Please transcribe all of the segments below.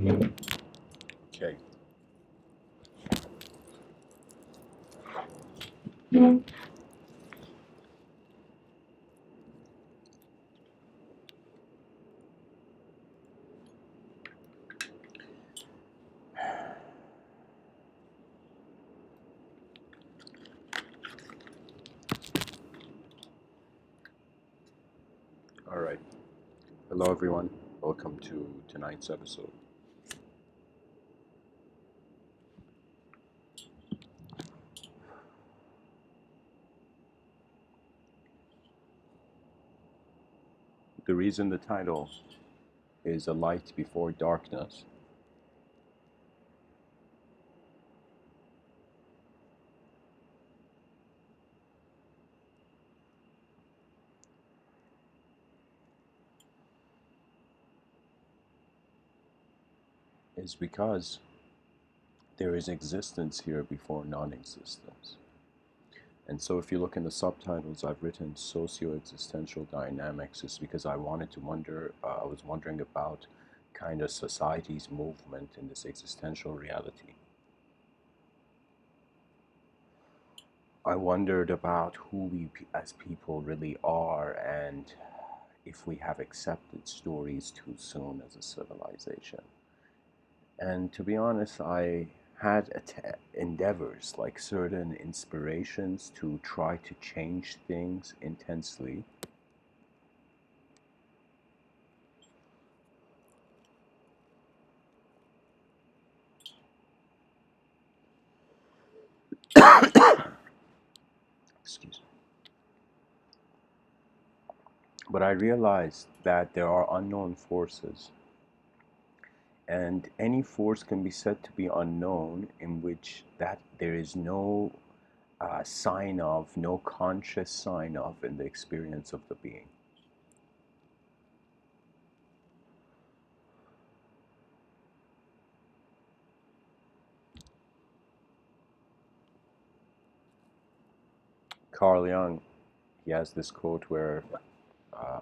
Okay. All right. Hello, everyone. Welcome to tonight's episode. The reason the title is A Light Before Darkness is because there is existence here before non-existence. And so if you look in the subtitles, I've written Socio-Existential Dynamics is because I wanted to wonder, I was wondering about kind of society's movement in this existential reality. I wondered about who we as people really are and if we have accepted stories too soon as a civilization. And to be honest, I had endeavors, like certain inspirations to try to change things intensely. Excuse me. But I realized that there are unknown forces, and any force can be said to be unknown in which that there is no sign of, no conscious sign of in the experience of the being. Carl Jung, he has this quote where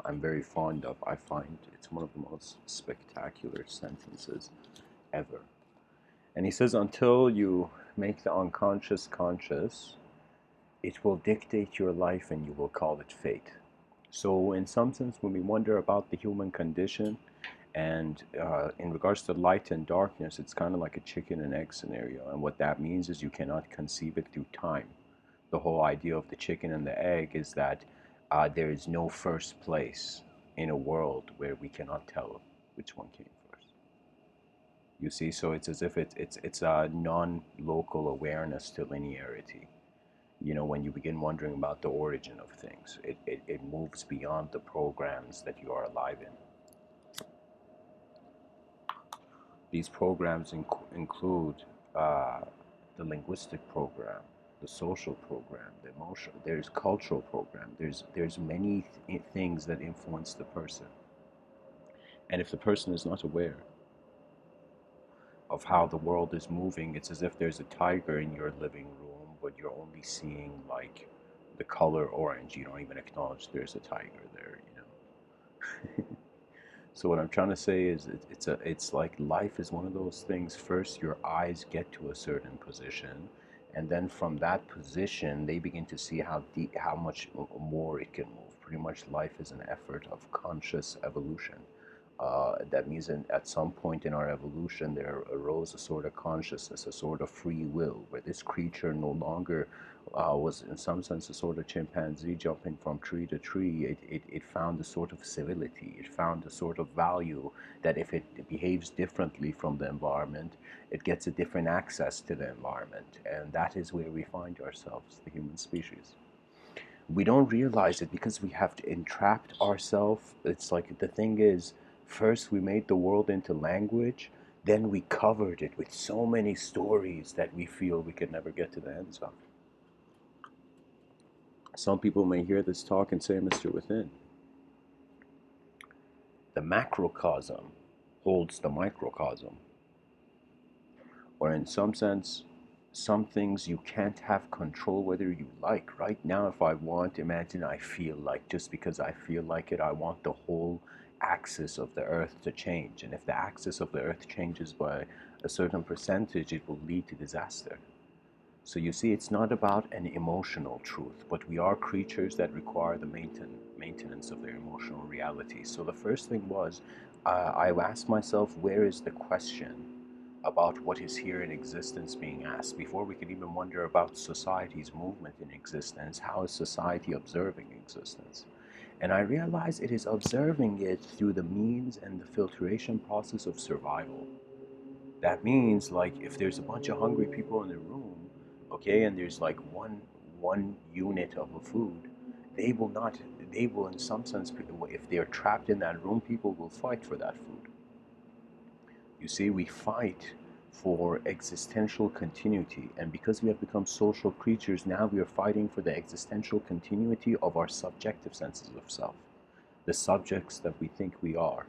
I'm very fond of. I find it's one of the most spectacular sentences ever. And he says, until you make the unconscious conscious, it will dictate your life and you will call it fate. So, in some sense, when we wonder about the human condition, and in regards to light and darkness, it's kind of like a chicken and egg scenario. And what that means is you cannot conceive it through time. The whole idea of the chicken and the egg is that there is no first place in a world where we cannot tell which one came first. You see, so it's as if it's a non-local awareness to linearity. You know, when you begin wondering about the origin of things, it moves beyond the programs that you are alive in. These programs include the linguistic program, the social program, the emotional. There's cultural program. There's many things that influence the person, and if the person is not aware of how the world is moving, it's as if there's a tiger in your living room, but you're only seeing like the color orange. You don't even acknowledge there's a tiger there. You know. So what I'm trying to say is it's like life is one of those things. First, your eyes get to a certain position, and then from that position, they begin to see how deep, how much more it can move. Pretty much, life is an effort of conscious evolution. That means at some point in our evolution, there arose a sort of consciousness, a sort of free will, where this creature no longer was, in some sense, a sort of chimpanzee jumping from tree to tree. It found a sort of civility. It found a sort of value that if it behaves differently from the environment, it gets a different access to the environment. And that is where we find ourselves, the human species. We don't realize it because we have entrapped ourselves. It's like the thing is, first we made the world into language, then we covered it with so many stories that we feel we can never get to the ends of. Some people may hear this talk and say, Mr. Within, the macrocosm holds the microcosm. Or in some sense, some things you can't have control whether you like. Right now, if I want, imagine I feel like, just because I feel like it, I want the whole axis of the earth to change, and if the axis of the earth changes by a certain percentage, it will lead to disaster. So you see, it's not about an emotional truth, but we are creatures that require the maintenance of their emotional reality. So the first thing was, I asked myself, where is the question about what is here in existence being asked? Before we can even wonder about society's movement in existence, how is society observing existence? And I realize it is observing it through the means and the filtration process of survival. That means, like, if there's a bunch of hungry people in the room, okay, and there's like one unit of a food, they will not, they will in some sense, if they're trapped in that room, people will fight for that food. You see, we fight for existential continuity, and because we have become social creatures, now we are fighting for the existential continuity of our subjective senses of self, the subjects that we think we are.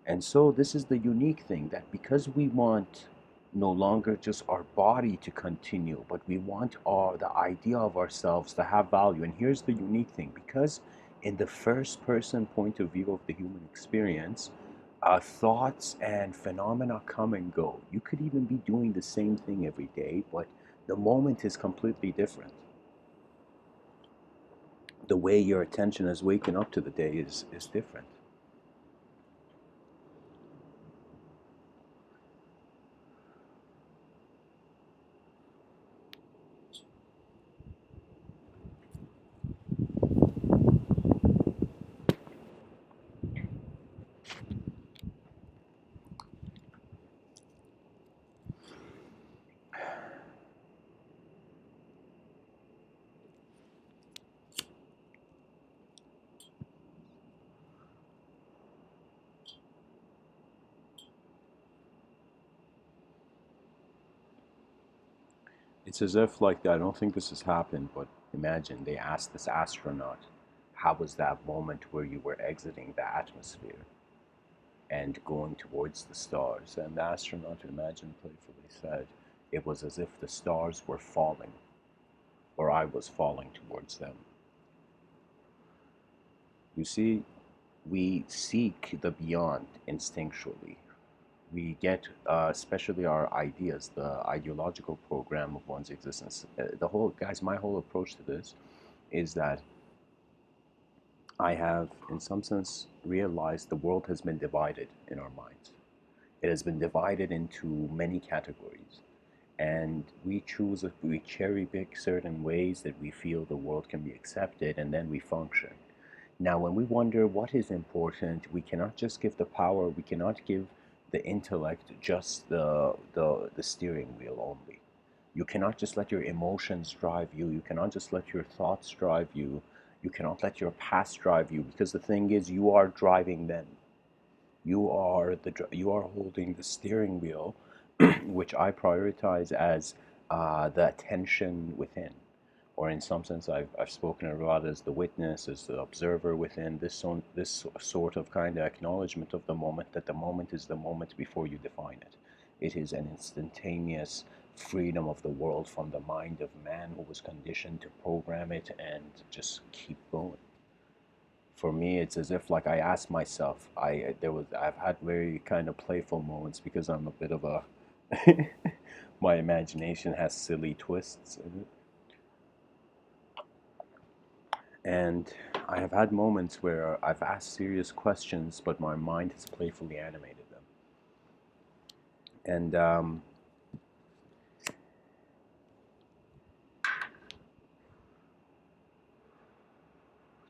And so this is the unique thing, that because we want no longer just our body to continue, but we want the idea of ourselves to have value. And here's the unique thing, because in the first person point of view of the human experience, thoughts and phenomena come and go. You could even be doing the same thing every day, but the moment is completely different. The way your attention is waking up to the day is different. It's as if, like, I don't think this has happened, but imagine they asked this astronaut, how was that moment where you were exiting the atmosphere and going towards the stars? And the astronaut, imagine, playfully said, it was as if the stars were falling, or I was falling towards them. You see, we seek the beyond instinctually. We get, especially our ideas, the ideological program of one's existence. The whole, guys, my whole approach to this is that I have, in some sense, realized the world has been divided in our minds. It has been divided into many categories. And we choose, if we cherry pick certain ways that we feel the world can be accepted, and then we function. Now, when we wonder what is important, we cannot just give the power, we cannot give the intellect just the steering wheel only. You cannot just let your emotions drive you. You cannot just let your thoughts drive you. You cannot let your past drive you, because the thing is, you are driving them. You are holding the steering wheel, which I prioritize as the attention within, or in some sense, I've spoken about as the witness, as the observer within. This sort of kind of acknowledgement of the moment, that the moment is the moment before you define it. It is an instantaneous freedom of the world from the mind of man who was conditioned to program it and just keep going. For me, it's as if, like, I ask myself, I've had very kind of playful moments, because I'm a bit of a my imagination has silly twists in it. And I have had moments where I've asked serious questions, but my mind has playfully animated them. And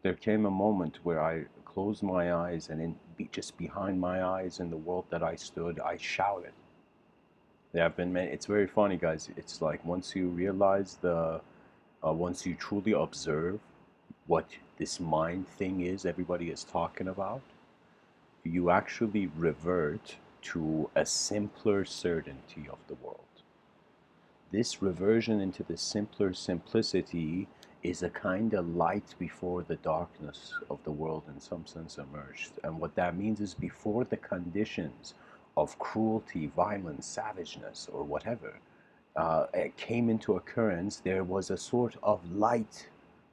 there came a moment where I closed my eyes, and just behind my eyes, in the world that I stood, I shouted. There have been many. It's very funny, guys. It's like, once you realize once you truly observe what this mind thing is everybody is talking about, you actually revert to a simpler certainty of the world. This reversion into the simpler simplicity is a kind of light before the darkness of the world, in some sense, emerged. And what that means is, before the conditions of cruelty, violence, savageness, or whatever it came into occurrence, there was a sort of light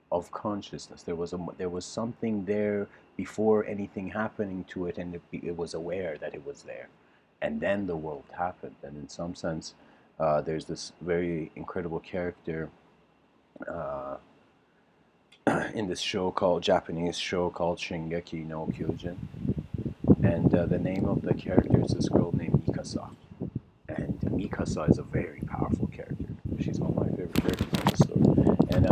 of consciousness. There was something there before anything happening to it, and it was aware that it was there. And then the world happened. And in some sense, there's this very incredible character uh, in this show called Japanese show called Shingeki no Kyojin, and the name of the character is this girl named Mikasa. And Mikasa is a very powerful character. She's one of my favorite characters in the story. And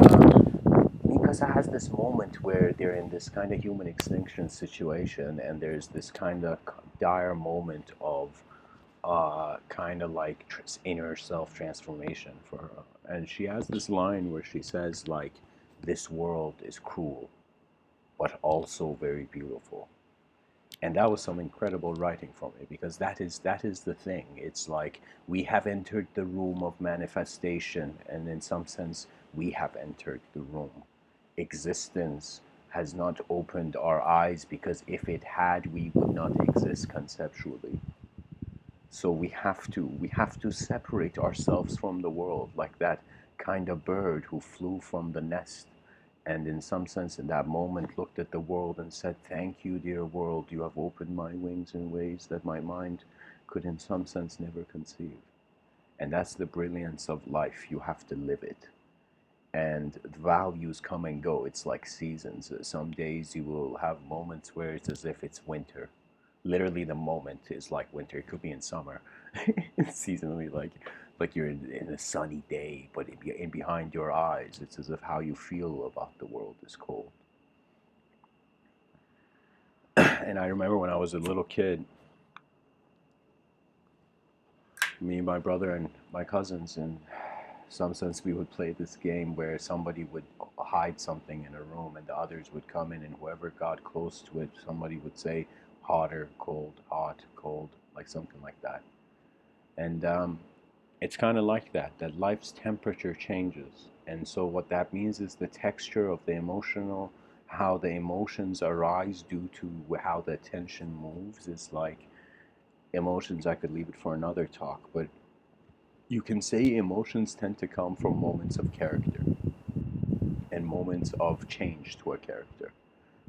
Mikasa has this moment where they're in this kind of human extinction situation, and there's this kind of dire moment of kind of like inner self transformation for her. And she has this line where she says, like, this world is cruel, but also very beautiful. And that was some incredible writing from me, because that is the thing. It's like we have entered the room of manifestation, and in some sense we have entered the room. Existence has not opened our eyes, because if it had, we would not exist conceptually. So we have to separate ourselves from the world, like that kind of bird who flew from the nest, and in some sense in that moment looked at the world and said, thank you, dear world, you have opened my wings in ways that my mind could in some sense never conceive. And that's the brilliance of life. You have to live it. And the values come and go. It's like seasons. Some days you will have moments where it's as if it's winter. Literally the moment is like winter. It could be in summer. Seasonally, like you're in a sunny day, but in behind your eyes, it's as if how you feel about the world is cold. And I remember when I was a little kid, me, my brother, and my cousins, in some sense, we would play this game where somebody would hide something in a room, and the others would come in, and whoever got close to it, somebody would say hotter, cold, hot, cold, like something like that. And it's kind of like that, that life's temperature changes. And so what that means is the texture of the emotional, how the emotions arise due to how the attention moves, is like emotions. I could leave it for another talk, but you can say emotions tend to come from moments of character and moments of change to a character.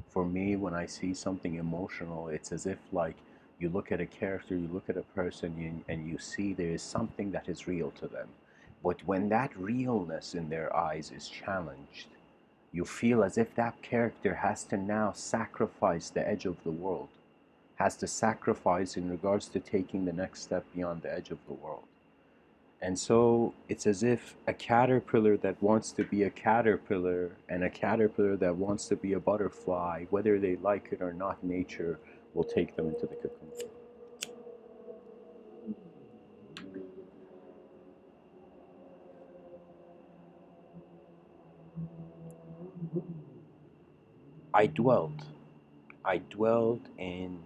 For me, when I see something emotional, it's as if like you look at a character, you look at a person, and you see there is something that is real to them. But when that realness in their eyes is challenged, you feel as if that character has to now sacrifice the edge of the world, has to sacrifice in regards to taking the next step beyond the edge of the world. And so it's as if a caterpillar that wants to be a caterpillar and a caterpillar that wants to be a butterfly, whether they like it or not, nature will take them into the cocoon. I dwelled. I dwelled in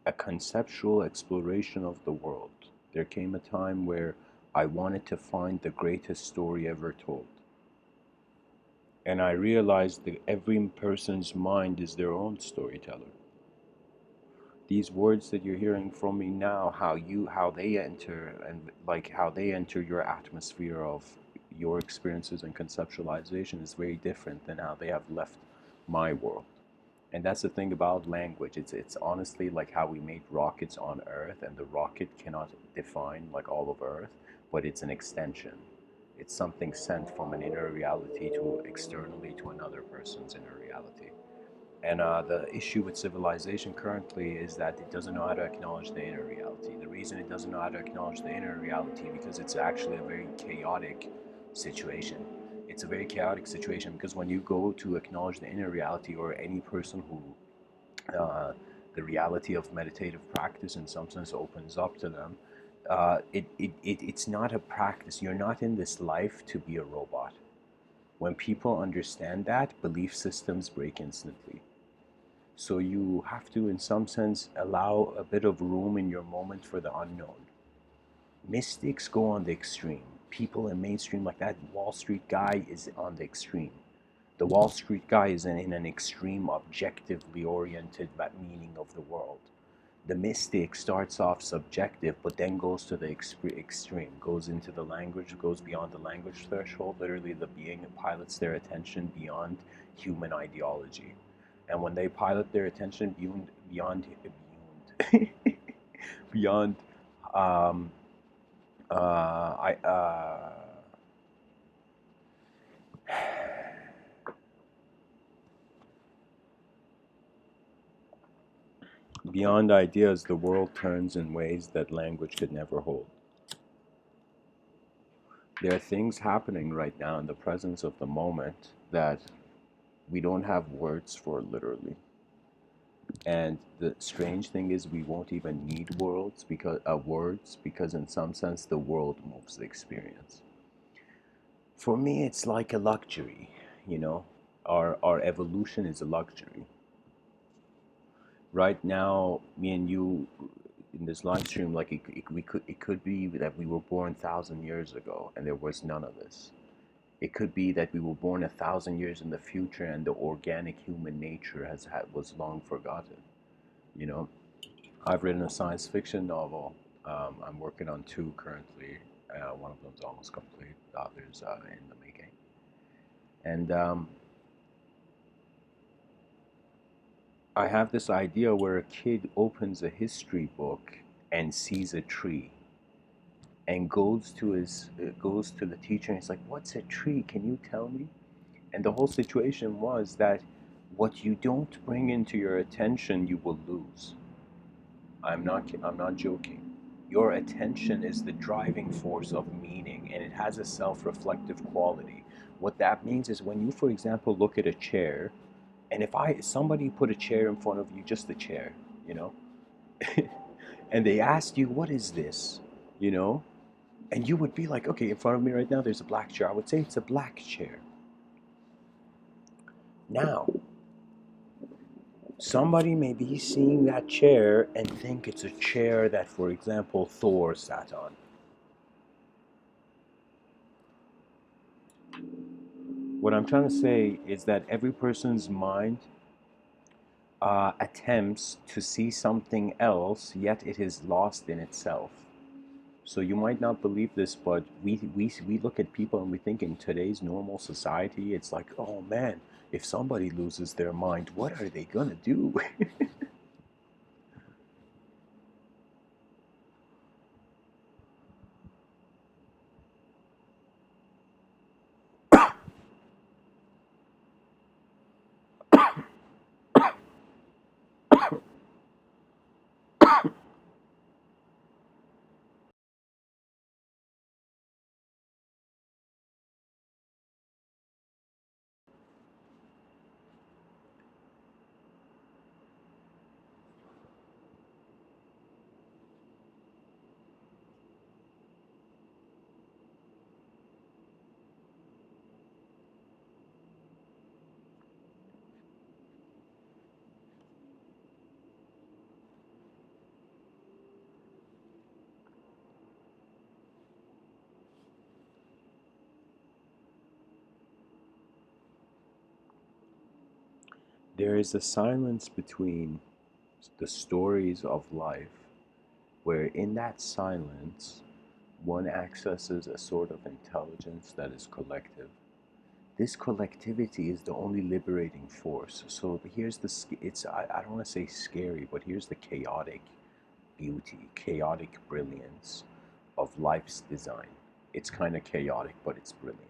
a conceptual exploration of the world. There came a time where I wanted to find the greatest story ever told. And I realized that every person's mind is their own storyteller. These words that you're hearing from me now, how they enter, and like how they enter your atmosphere of your experiences and conceptualization, is very different than how they have left my world. And that's the thing about language. It's honestly like how we made rockets on Earth, and the rocket cannot define like all of Earth, but it's an extension. It's something sent from an inner reality to externally to another person's inner reality. And the issue with civilization currently is that it doesn't know how to acknowledge the inner reality. The reason it doesn't know how to acknowledge the inner reality, because it's actually a very chaotic situation. It's a very chaotic situation, because when you go to acknowledge the inner reality, or any person who the reality of meditative practice in some sense opens up to them, it's not a practice. You're not in this life to be a robot. When people understand that, belief systems break instantly. So you have to, in some sense, allow a bit of room in your moment for the unknown. Mystics go on the extreme. People in mainstream, like that Wall Street guy, is on the extreme. The Wall Street guy is in an extreme, objectively oriented meaning of the world. The mystic starts off subjective, but then goes to the extreme, goes into the language, goes beyond the language threshold. Literally, the being pilots their attention beyond human ideology. And when they pilot their attention beyond beyond um, I beyond ideas, the world turns in ways that language could never hold. There are things happening right now in the presence of the moment that we don't have words for, literally. And the strange thing is, we won't even need words because, in some sense, the world moves the experience. For me, it's like a luxury, you know. Our evolution is a luxury. Right now, me and you in this live stream, like it could be that we were born 1,000 years ago and there was none of this. It could be that we were born 1,000 years in the future and the organic human nature was long forgotten. You know, I've written a science fiction novel. I'm working on two currently. One of them's almost complete. The other's in the making. And I have this idea where a kid opens a history book and sees a tree and goes to the teacher and he's like, "What's a tree? Can you tell me?" And the whole situation was that what you don't bring into your attention, you will lose. I'm not joking. Your attention is the driving force of meaning, and it has a self-reflective quality. What that means is, when you, for example, look at a chair, and if somebody put a chair in front of you, just a chair, you know, and they asked you, "What is this?" you know, and you would be like, "Okay, in front of me right now, there's a black chair." I would say it's a black chair. Now, somebody may be seeing that chair and think it's a chair that, for example, Thor sat on. What I'm trying to say is that every person's mind attempts to see something else, yet it is lost in itself. So you might not believe this, but we look at people and we think, in today's normal society, it's like, oh man, if somebody loses their mind, what are they gonna do? There is a silence between the stories of life, where in that silence, one accesses a sort of intelligence that is collective. This collectivity is the only liberating force. So here's I don't want to say scary, but here's the chaotic beauty, chaotic brilliance of life's design. It's kind of chaotic, but it's brilliant.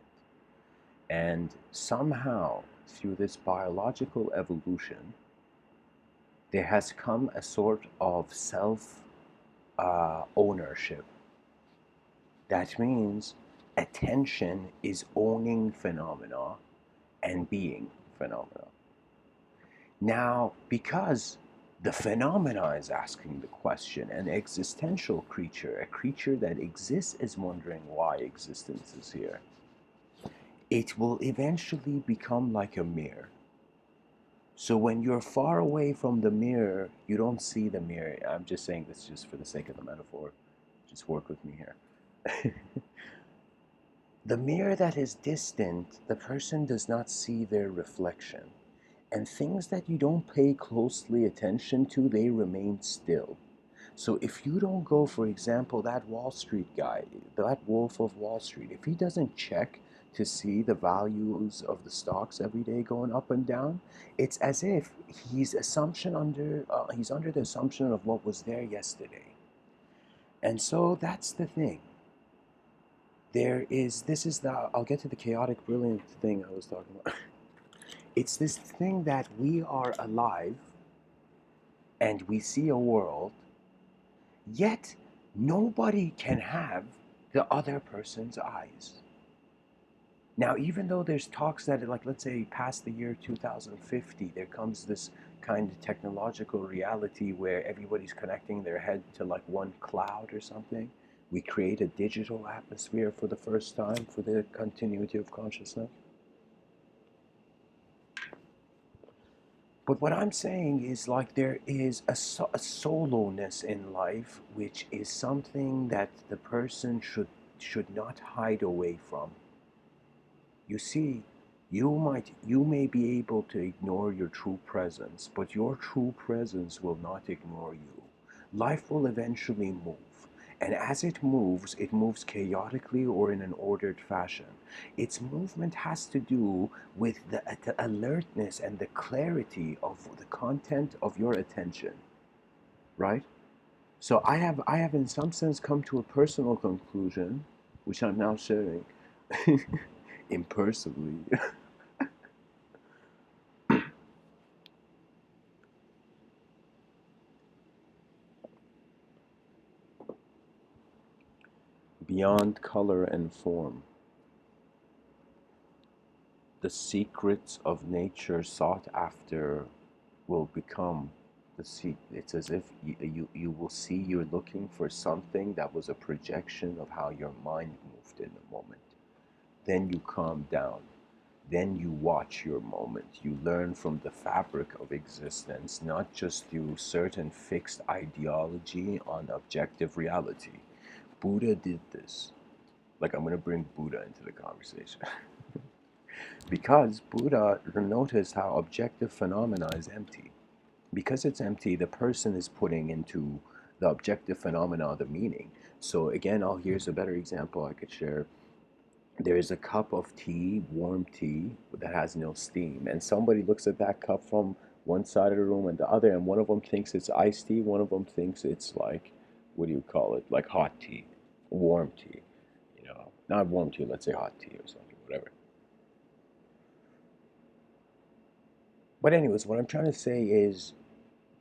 And somehow, through this biological evolution, there has come a sort of self ownership. That means attention is owning phenomena and being phenomena. Now, because the phenomena is asking the question, an existential creature, a creature that exists, is wondering why existence is here, it will eventually become like a mirror. So when you're far away from the mirror, you don't see the mirror. I'm just saying this just for the sake of the metaphor. Just work with me here. The mirror that is distant, the person does not see their reflection. And things that you don't pay closely attention to, they remain still. So if you don't go, for example, that Wall Street guy, that Wolf of Wall Street, if he doesn't check to see the values of the stocks every day going up and down. It's as if he's under the assumption of what was there yesterday. And so that's the thing. I'll get to the chaotic brilliant thing I was talking about. It's this thing that we are alive and we see a world, yet nobody can have the other person's eyes. Now, even though there's talks that, like, let's say past the year 2050, there comes this kind of technological reality where everybody's connecting their head to like one cloud or something. We create a digital atmosphere for the first time for the continuity of consciousness. But what I'm saying is, like, there is a soloness in life, which is something that the person should not hide away from. You see, you may be able to ignore your true presence, but your true presence will not ignore you. Life will eventually move. And as it moves chaotically or in an ordered fashion. Its movement has to do with the alertness and the clarity of the content of your attention, right? So I have in some sense come to a personal conclusion, which I'm now sharing impersonally. Beyond color and form, the secrets of nature sought after will become the secret. It's as if you will see you're looking for something that was a projection of how your mind moved in the moment. Then you calm down. Then you watch your moment. You learn from the fabric of existence, not just through certain fixed ideology on objective reality. Buddha did this. Like, I'm going to bring Buddha into the conversation. Because Buddha noticed how objective phenomena is empty. Because it's empty, the person is putting into the objective phenomena the meaning. So again, here's a better example I could share. There is a cup of tea, warm tea, that has no steam, and somebody looks at that cup from one side of the room and the other, and one of them thinks it's iced tea, one of them thinks it's like, what do you call it, like hot tea, warm tea, not warm tea, let's say hot tea or something, whatever. But anyways, what I'm trying to say is,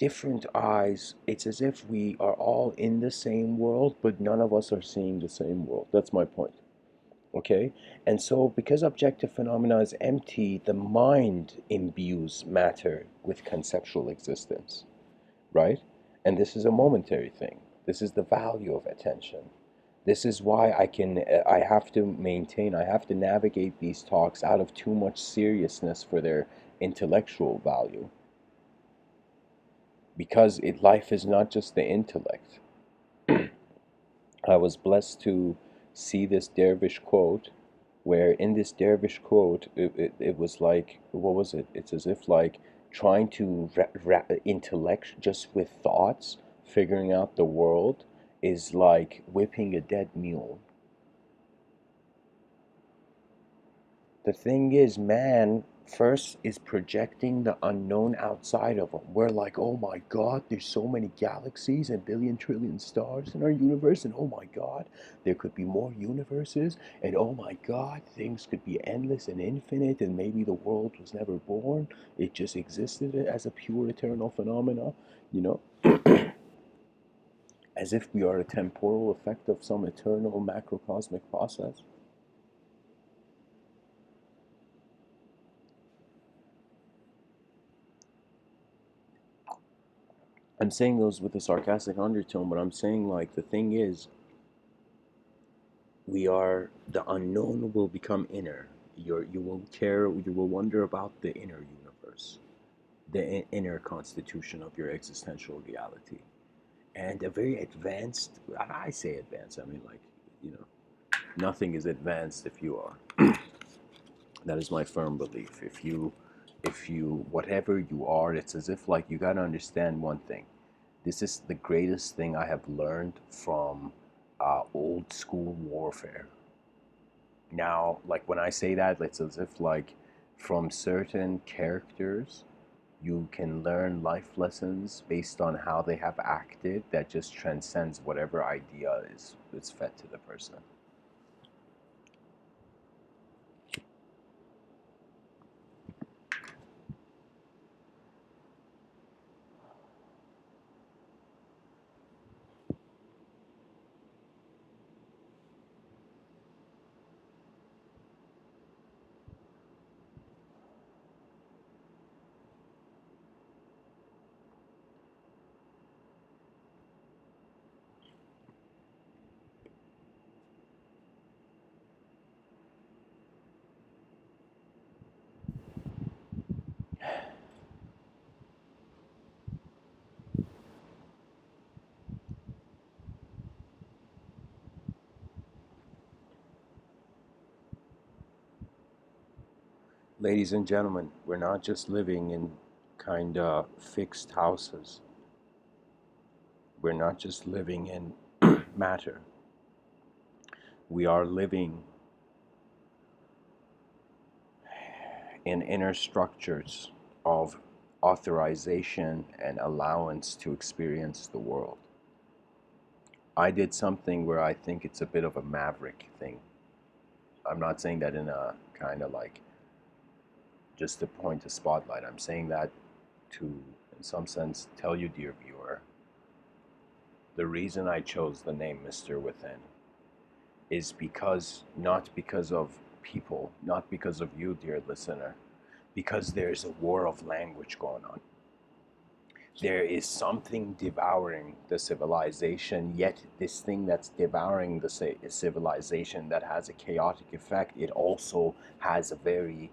different eyes, it's as if we are all in the same world, but none of us are seeing the same world. That's my point. Okay? And so, because objective phenomena is empty, the mind imbues matter with conceptual existence, right? And this is a momentary thing. This is the value of attention. This is why I have to navigate these talks out of too much seriousness for their intellectual value. Because life is not just the intellect. I was blessed to see this dervish quote, where in this dervish quote, it was like, what was it? It's as if like trying to intellect just with thoughts, figuring out the world, is like whipping a dead mule. The thing is, man first is projecting the unknown outside of them. We're like, oh my God, there's so many galaxies and billion trillion stars in our universe, and oh my God, there could be more universes, and oh my God, things could be endless and infinite, and maybe the world was never born. It just existed as a pure eternal phenomena, you know? As if we are a temporal effect of some eternal macrocosmic process. I'm saying those with a sarcastic undertone, but I'm saying, like, the thing is, the unknown will become inner. You will wonder about the inner universe, the inner constitution of your existential reality. And a very advanced, I say advanced, I mean, like, nothing is advanced if you are. That is my firm belief. Whatever you are, it's as if, like, you gotta understand one thing. This is the greatest thing I have learned from old school warfare. Now, like when I say that, it's as if like from certain characters, you can learn life lessons based on how they have acted that just transcends whatever idea is fed to the person. Ladies and gentlemen, we're not just living in kind of fixed houses. We're not just living in matter. We are living in inner structures of authorization and allowance to experience the world. I did something where I think it's a bit of a maverick thing. I'm not saying that in a kind of like just to point a spotlight. I'm saying that to, in some sense, tell you, dear viewer, the reason I chose the name Mr. Within is because, not because of people, not because of you, dear listener, because there's a war of language going on. There is something devouring the civilization, yet this thing that's devouring the civilization that has a chaotic effect, it also has a very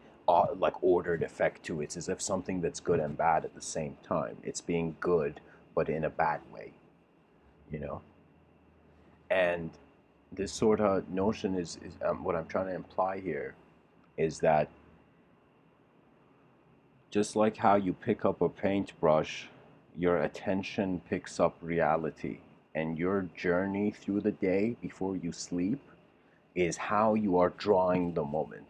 like ordered effect to it. It's as if something that's good and bad at the same time. It's being good, but in a bad way, you know? And this sort of notion is what I'm trying to imply here is that just like how you pick up a paintbrush, your attention picks up reality, and your journey through the day before you sleep is how you are drawing the moment.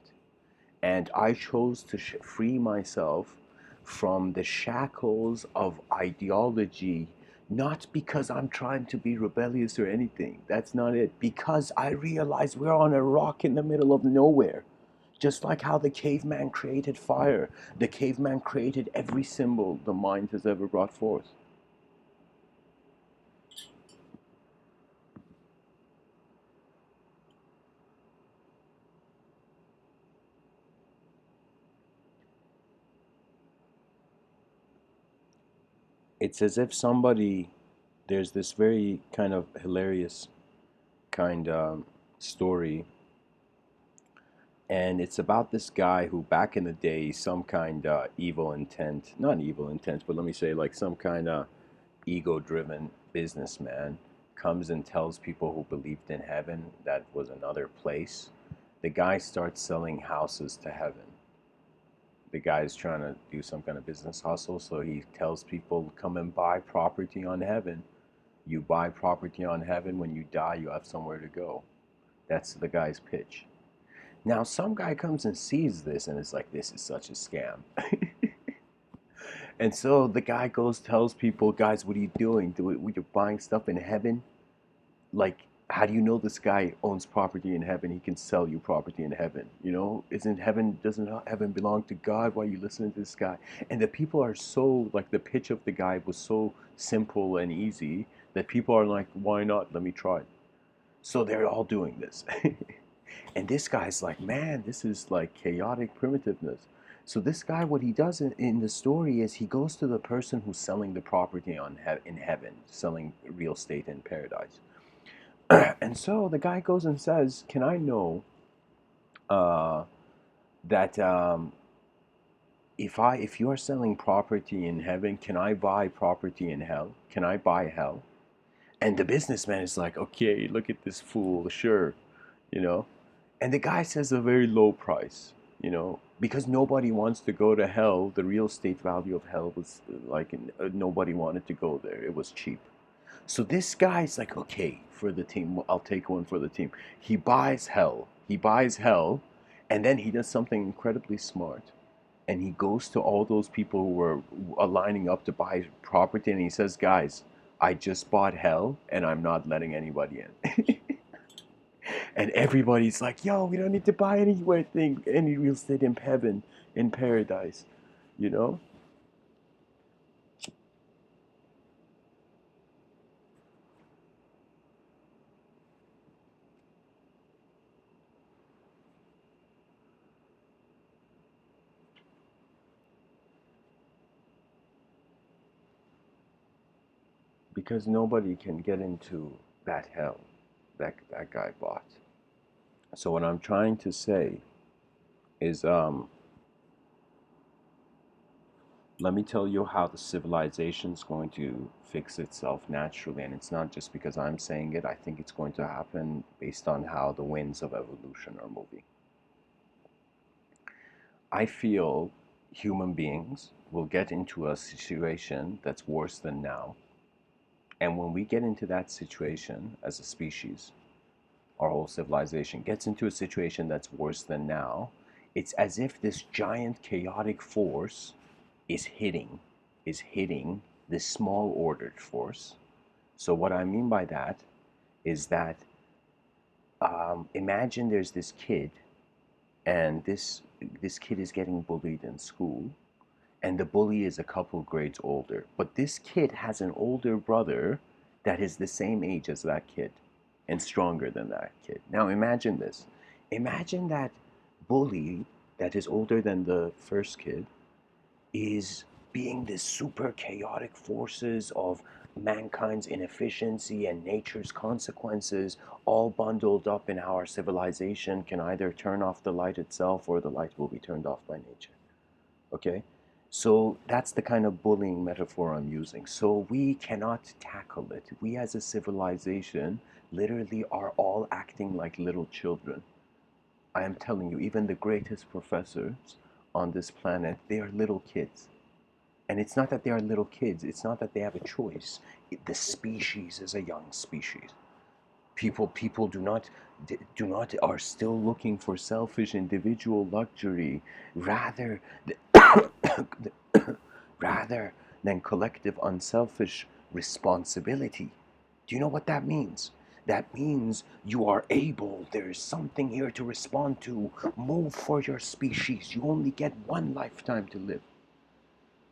And I chose to free myself from the shackles of ideology, not because I'm trying to be rebellious or anything. That's not it. Because I realize we're on a rock in the middle of nowhere. Just like how the caveman created fire, the caveman created every symbol the mind has ever brought forth. It's as if somebody, there's this very kind of hilarious kind of story, and it's about this guy who back in the day, some kind of evil intent, not evil intent, but let me say like some kind of ego-driven businessman comes and tells people who believed in heaven that was another place. The guy starts selling houses to heaven. The guy's trying to do some kind of business hustle, so he tells people, come and buy property on heaven. You buy property on heaven, when you die you have somewhere to go. That's the guy's pitch. Now some guy comes and sees this and is like, this is such a scam. And so the guy goes, tells people, guys, what are you doing? You're buying stuff in heaven? Like, how do you know this guy owns property in heaven? He can sell you property in heaven. You know, isn't heaven, doesn't heaven belong to God? Why are you listening to this guy? And the people are so, like, the pitch of the guy was so simple and easy that people are like, why not? Let me try. So they're all doing this. And this guy's like, man, this is like chaotic primitiveness. So this guy, what he does in the story is he goes to the person who's selling the property in heaven, selling real estate in paradise. And so the guy goes and says, can I know uh, that if you are selling property in heaven, can I buy property in hell? Can I buy hell? And the businessman is like, okay, look at this fool, sure, you know. And the guy says a very low price, you know, because nobody wants to go to hell. The real estate value of hell was like nobody wanted to go there. It was cheap. So this guy's like, okay, for the team, I'll take one for the team. He buys hell. He buys hell, and then he does something incredibly smart. And he goes to all those people who were lining up to buy property, and he says, "Guys, I just bought hell, and I'm not letting anybody in." And everybody's like, "Yo, we don't need to buy any real estate in heaven, in paradise," you know? Because nobody can get into that hell that guy bought. So what I'm trying to say is, let me tell you how the civilization is going to fix itself naturally, and it's not just because I'm saying it. I think it's going to happen based on how the winds of evolution are moving. I feel human beings will get into a situation that's worse than now. And when we get into that situation as a species, our whole civilization gets into a situation that's worse than now, it's as if this giant chaotic force is hitting this small ordered force. So what I mean by that is that, imagine there's this kid, and this kid is getting bullied in school, and the bully is a couple grades older. But this kid has an older brother that is the same age as that kid and stronger than that kid. Now imagine this. Imagine that bully that is older than the first kid is being the super chaotic forces of mankind's inefficiency and nature's consequences, all bundled up in how our civilization can either turn off the light itself or the light will be turned off by nature. Okay? So that's the kind of bullying metaphor I'm using. So we cannot tackle it. We as a civilization literally are all acting like little children. I am telling you, even the greatest professors on this planet, they are little kids. And it's not that they are little kids, it's not that they have a choice. The species is a young species. People do not are still looking for selfish individual luxury rather rather than collective unselfish responsibility. Do you know what that means? That means you are able, there's something here to respond to. Move for your species. You only get one lifetime to live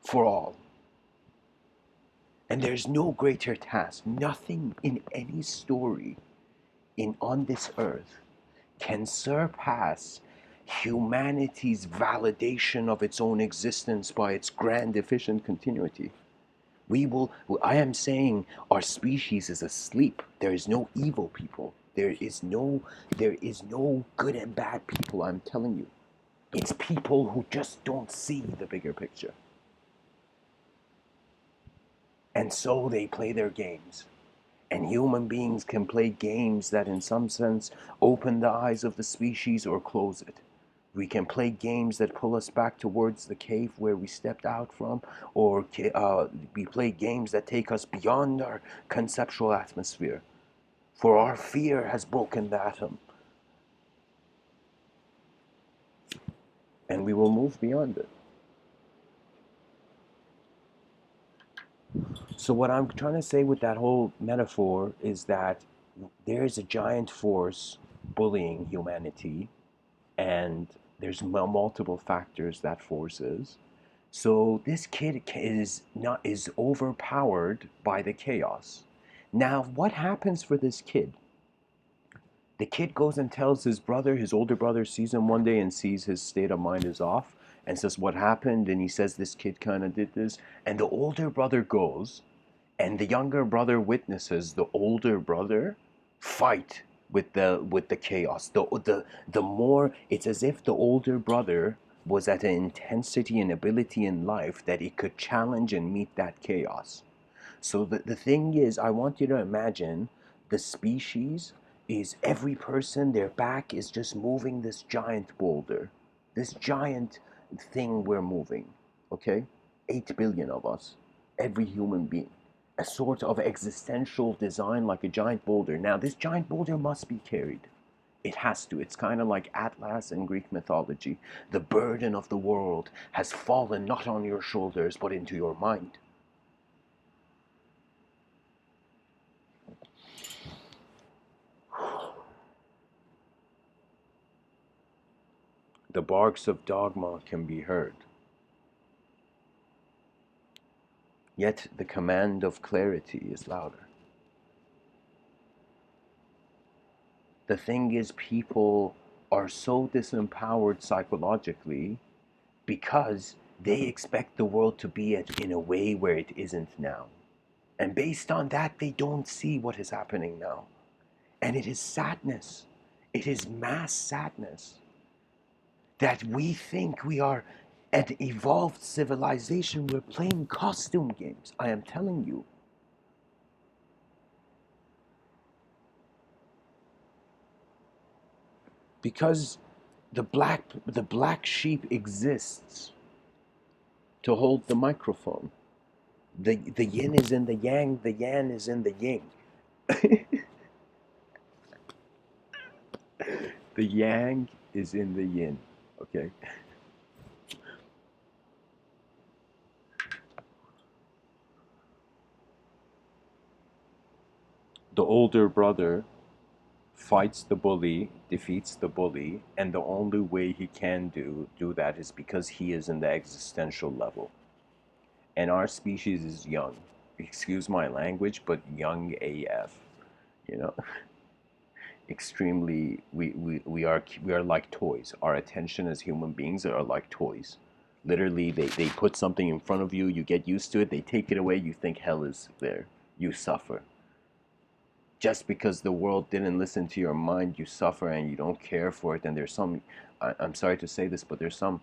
for all. And there's no greater task. Nothing in any story on this earth can surpass humanity's validation of its own existence by its grand efficient continuity. I am saying our species is asleep. There is no evil people. There is no good and bad people, I'm telling you. It's people who just don't see the bigger picture. And so they play their games. And human beings can play games that, in some sense, open the eyes of the species or close it. We can play games that pull us back towards the cave where we stepped out from, or we play games that take us beyond our conceptual atmosphere. For our fear has broken the atom, and we will move beyond it. So what I'm trying to say with that whole metaphor is that there is a giant force bullying humanity, and there's multiple factors that forces. So this kid is overpowered by the chaos. Now, what happens for this kid? The kid goes and tells his brother. His older brother sees him one day and sees his state of mind is off, and says, "What happened?" And he says, "This kid kind of did this." And the older brother goes, and the younger brother witnesses the older brother fight with the chaos. The more, it's as if the older brother was at an intensity and ability in life that it could challenge and meet that chaos. So the thing is, I want you to imagine the species is every person, their back is just moving this giant boulder, this giant thing we're moving, okay? 8 billion of us, every human being. A sort of existential design like a giant boulder. Now, this giant boulder must be carried. It has to. It's kind of like Atlas in Greek mythology. The burden of the world has fallen not on your shoulders, but into your mind. The barks of dogma can be heard, yet the command of clarity is louder. The thing is, people are so disempowered psychologically because they expect the world to be in a way where it isn't now. And based on that, they don't see what is happening now. And it is sadness. It is mass sadness that we think we are an evolved civilization. We're playing costume games. I am telling you. Because the black sheep exists to hold the microphone. The yin is in the yang, the yang is in the yin. The yang is in the yin, okay? The older brother fights the bully, defeats the bully, and the only way he can do that is because he is in the existential level. And our species is young. Excuse my language, but young AF, you know? Extremely, we are like toys. Our attention as human beings are like toys. Literally, they put something in front of you, you get used to it, they take it away, you think hell is there. You suffer. Just because the world didn't listen to your mind, you suffer and you don't care for it. And there's some, I'm sorry to say this, but there's some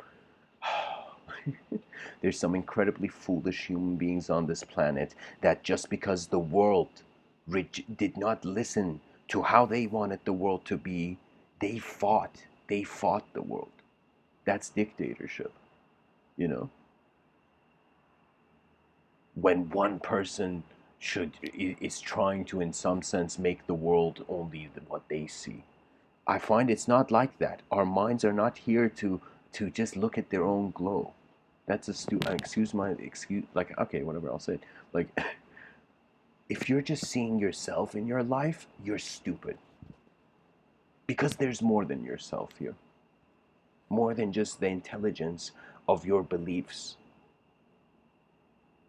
incredibly foolish human beings on this planet that just because the world did not listen to how they wanted the world to be, they fought the world. That's dictatorship, you know? When one person is trying to in some sense make the world only what they see. I find it's not like that. Our minds are not here to just look at their own glow. That's a excuse, like, okay, whatever, I'll say it. Like, if you're just seeing yourself in your life, you're stupid. Because there's more than yourself here. More than just the intelligence of your beliefs.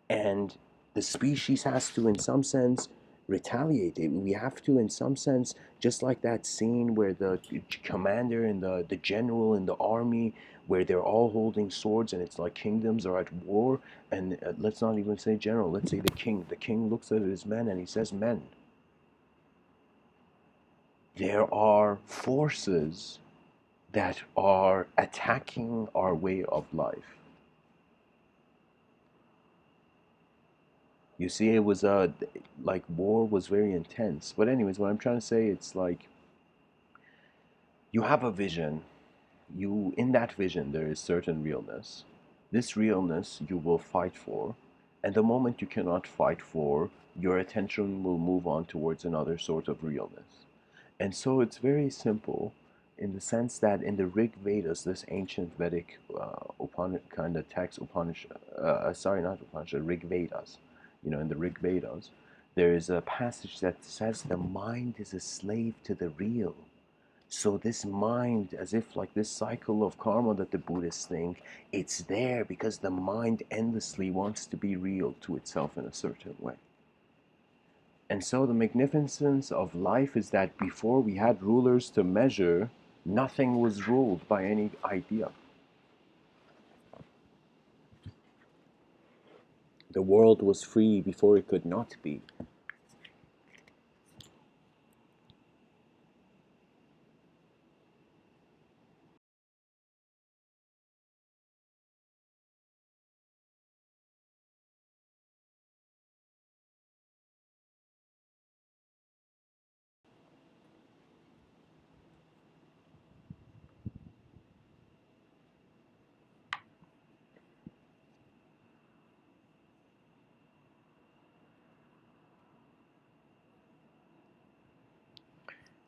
And the species has to, in some sense, retaliate. We have to, in some sense, just like that scene where the commander and the general in the army, where they're all holding swords and it's like kingdoms are at war. And let's not even say general, let's say the king. The king looks at his men and he says, men, there are forces that are attacking our way of life. You see, it was like war was very intense. But anyways, what I'm trying to say, it's like you have a vision. You in that vision there is certain realness. This realness you will fight for, and the moment you cannot fight for, your attention will move on towards another sort of realness. And so it's very simple in the sense that in the Rig Vedas, this ancient Vedic kind of text, Upanishad, sorry, not Upanishad, Rig Vedas, in the Rig Vedas, there is a passage that says the mind is a slave to the real. So this mind, as if like this cycle of karma that the Buddhists think, it's there because the mind endlessly wants to be real to itself in a certain way. And so the magnificence of life is that before we had rulers to measure, nothing was ruled by any idea. The world was free before it could not be.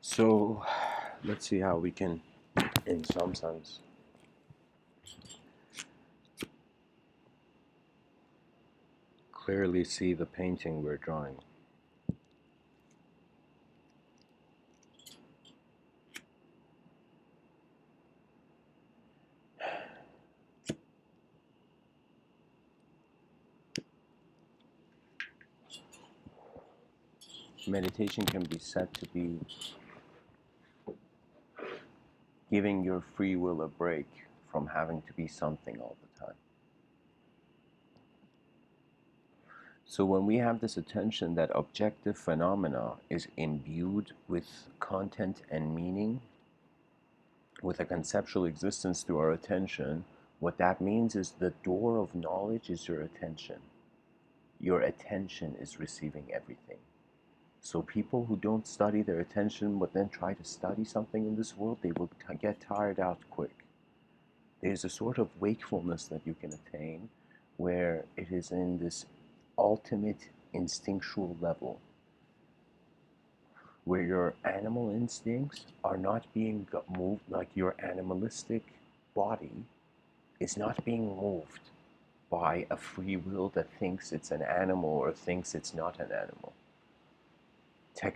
So let's see how we can, in some sense, clearly see the painting we're drawing. Meditation can be said to be giving your free will a break from having to be something all the time. So when we have this attention that objective phenomena is imbued with content and meaning, with a conceptual existence through our attention, what that means is the door of knowledge is your attention. Your attention is receiving everything. So people who don't study their attention but then try to study something in this world, they will get tired out quick. There's a sort of wakefulness that you can attain where it is in this ultimate instinctual level where your animal instincts are not being moved, like your animalistic body is not being moved by a free will that thinks it's an animal or thinks it's not an animal.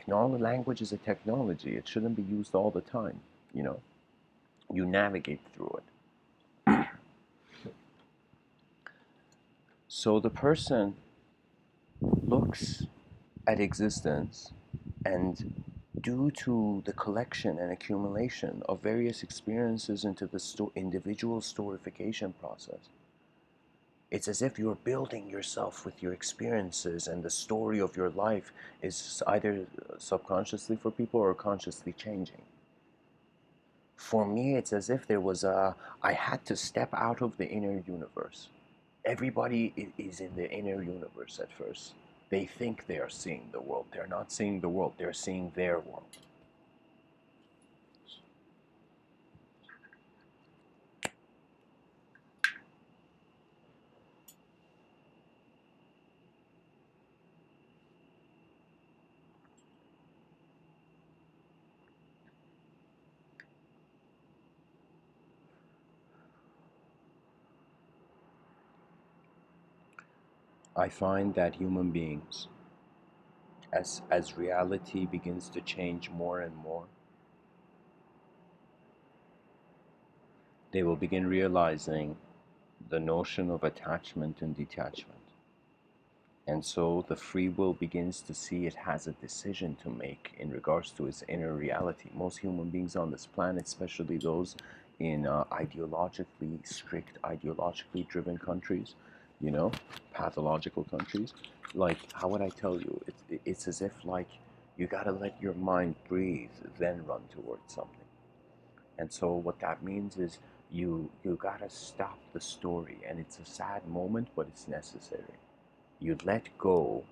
Language is a technology. It shouldn't be used all the time, you know. You navigate through it. So the person looks at existence, and due to the collection and accumulation of various experiences into the individual storification process, it's as if you're building yourself with your experiences, and the story of your life is either subconsciously for people or consciously changing. For me, it's as if I had to step out of the inner universe. Everybody is in the inner universe at first. They think they are seeing the world. They're not seeing the world, they're seeing their world. I find that human beings, as reality begins to change more and more, they will begin realizing the notion of attachment and detachment. And so the free will begins to see it has a decision to make in regards to its inner reality. Most human beings on this planet, especially those in ideologically strict, ideologically driven countries, you know, pathological countries, like, how would I tell you? It's as if, like, you gotta let your mind breathe, then run towards something. And so what that means is you gotta stop the story, and it's a sad moment, but it's necessary. You let go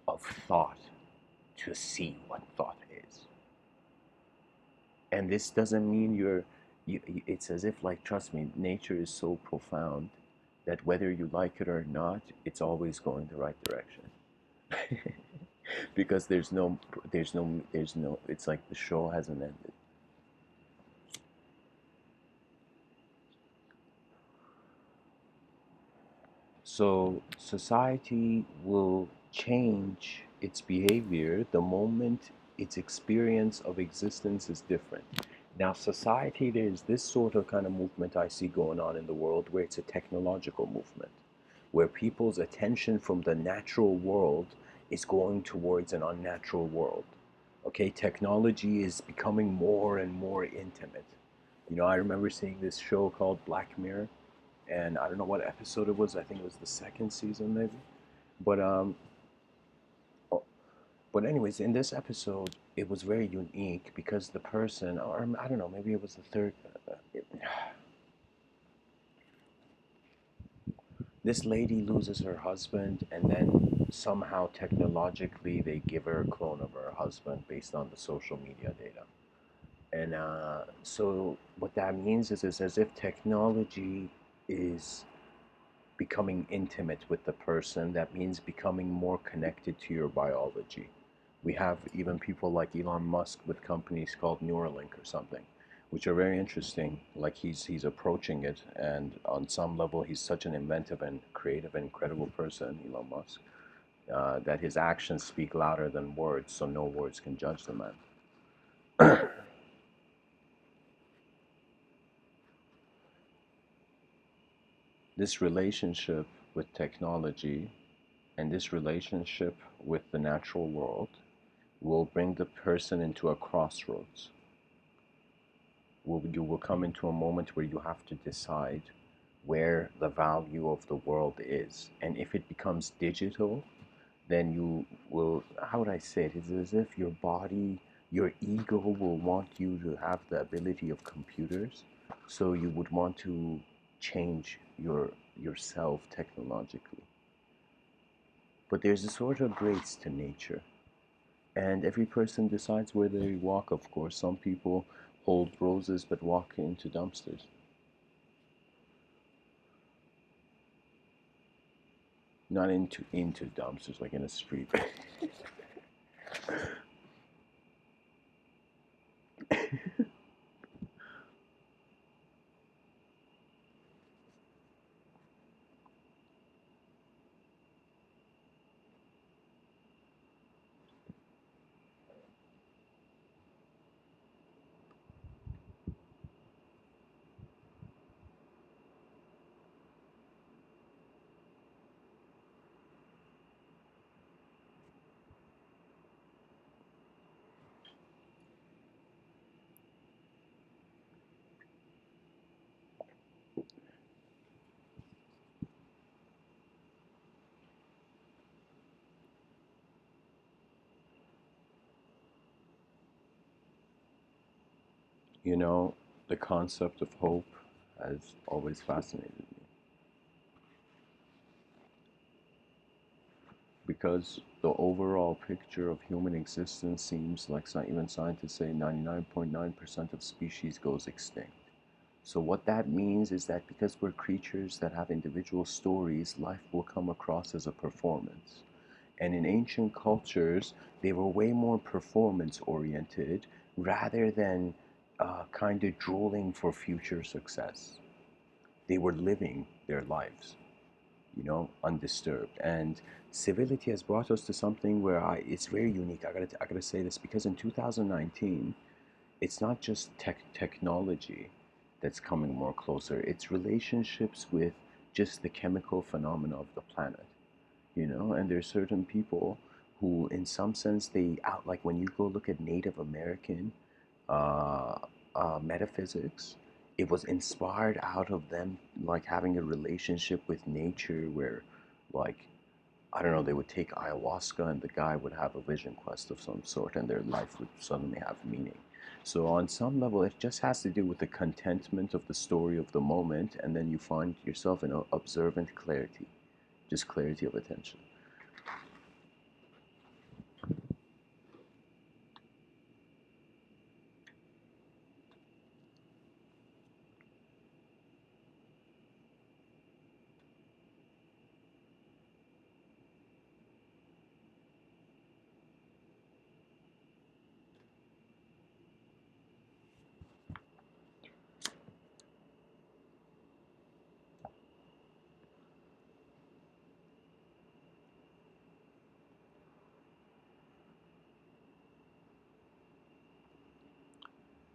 of thought to see what thought is. And this doesn't mean it's as if, like, trust me, nature is so profound that whether you like it or not, it's always going the right direction. Because it's like the show hasn't ended. So society will change its behavior the moment its experience of existence is different. Now, society, there's this sort of kind of movement I see going on in the world where it's a technological movement, where people's attention from the natural world is going towards an unnatural world. Okay, technology is becoming more and more intimate. You know, I remember seeing this show called Black Mirror, and I don't know what episode it was. I think it was the second season, maybe. But oh, but anyways, in this episode, it was very unique because the person, or I don't know, maybe it was the third. This lady loses her husband, and then somehow technologically they give her a clone of her husband based on the social media data. And so what that means is it's as if technology is becoming intimate with the person. That means becoming more connected to your biology. We have even people like Elon Musk with companies called Neuralink or something, which are very interesting. Like he's approaching it, and on some level, he's such an inventive and creative and incredible person, Elon Musk, that his actions speak louder than words, so no words can judge the man. This relationship with technology and this relationship with the natural world will bring the person into a crossroads. You will come into a moment where you have to decide where the value of the world is. And if it becomes digital, then you will, how would I say it? It's as if your body, your ego will want you to have the ability of computers. So you would want to change yourself technologically. But there's a sort of grace to nature. And every person decides where they walk, of course. Some people hold roses but walk into dumpsters. Not into dumpsters like in a street. You know, the concept of hope has always fascinated me because the overall picture of human existence seems like even scientists say 99.9% of species goes extinct. So what that means is that because we're creatures that have individual stories, life will come across as a performance. And in ancient cultures, they were way more performance oriented rather than kind of drooling for future success. They were living their lives, undisturbed. And civility has brought us to something where it's very unique. I gotta say this because in 2019, it's not just technology that's coming more closer. It's relationships with just the chemical phenomena of the planet, and there's certain people who in some sense they out like when you go look at Native American uh, metaphysics, it was inspired out of them like having a relationship with nature where like I don't know, they would take ayahuasca and the guy would have a vision quest of some sort and their life would suddenly have meaning. So, on some level, it just has to do with the contentment of the story of the moment, and then you find yourself in observant clarity, just clarity of attention.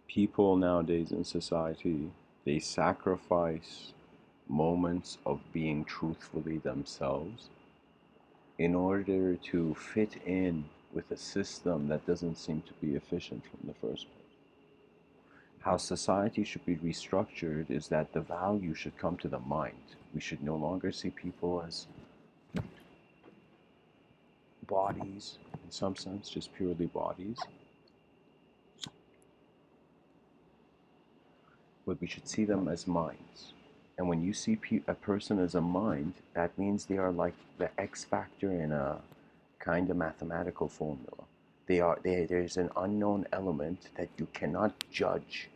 People nowadays in society, they sacrifice moments of being truthfully themselves in order to fit in with a system that doesn't seem to be efficient from the first place. How society should be restructured is that the value should come to the mind. We should no longer see people as bodies, in some sense, just purely bodies, but we should see them as minds. And when you see a person as a mind, that means they are like the X factor in a kind of mathematical formula. There's an unknown element that you cannot judge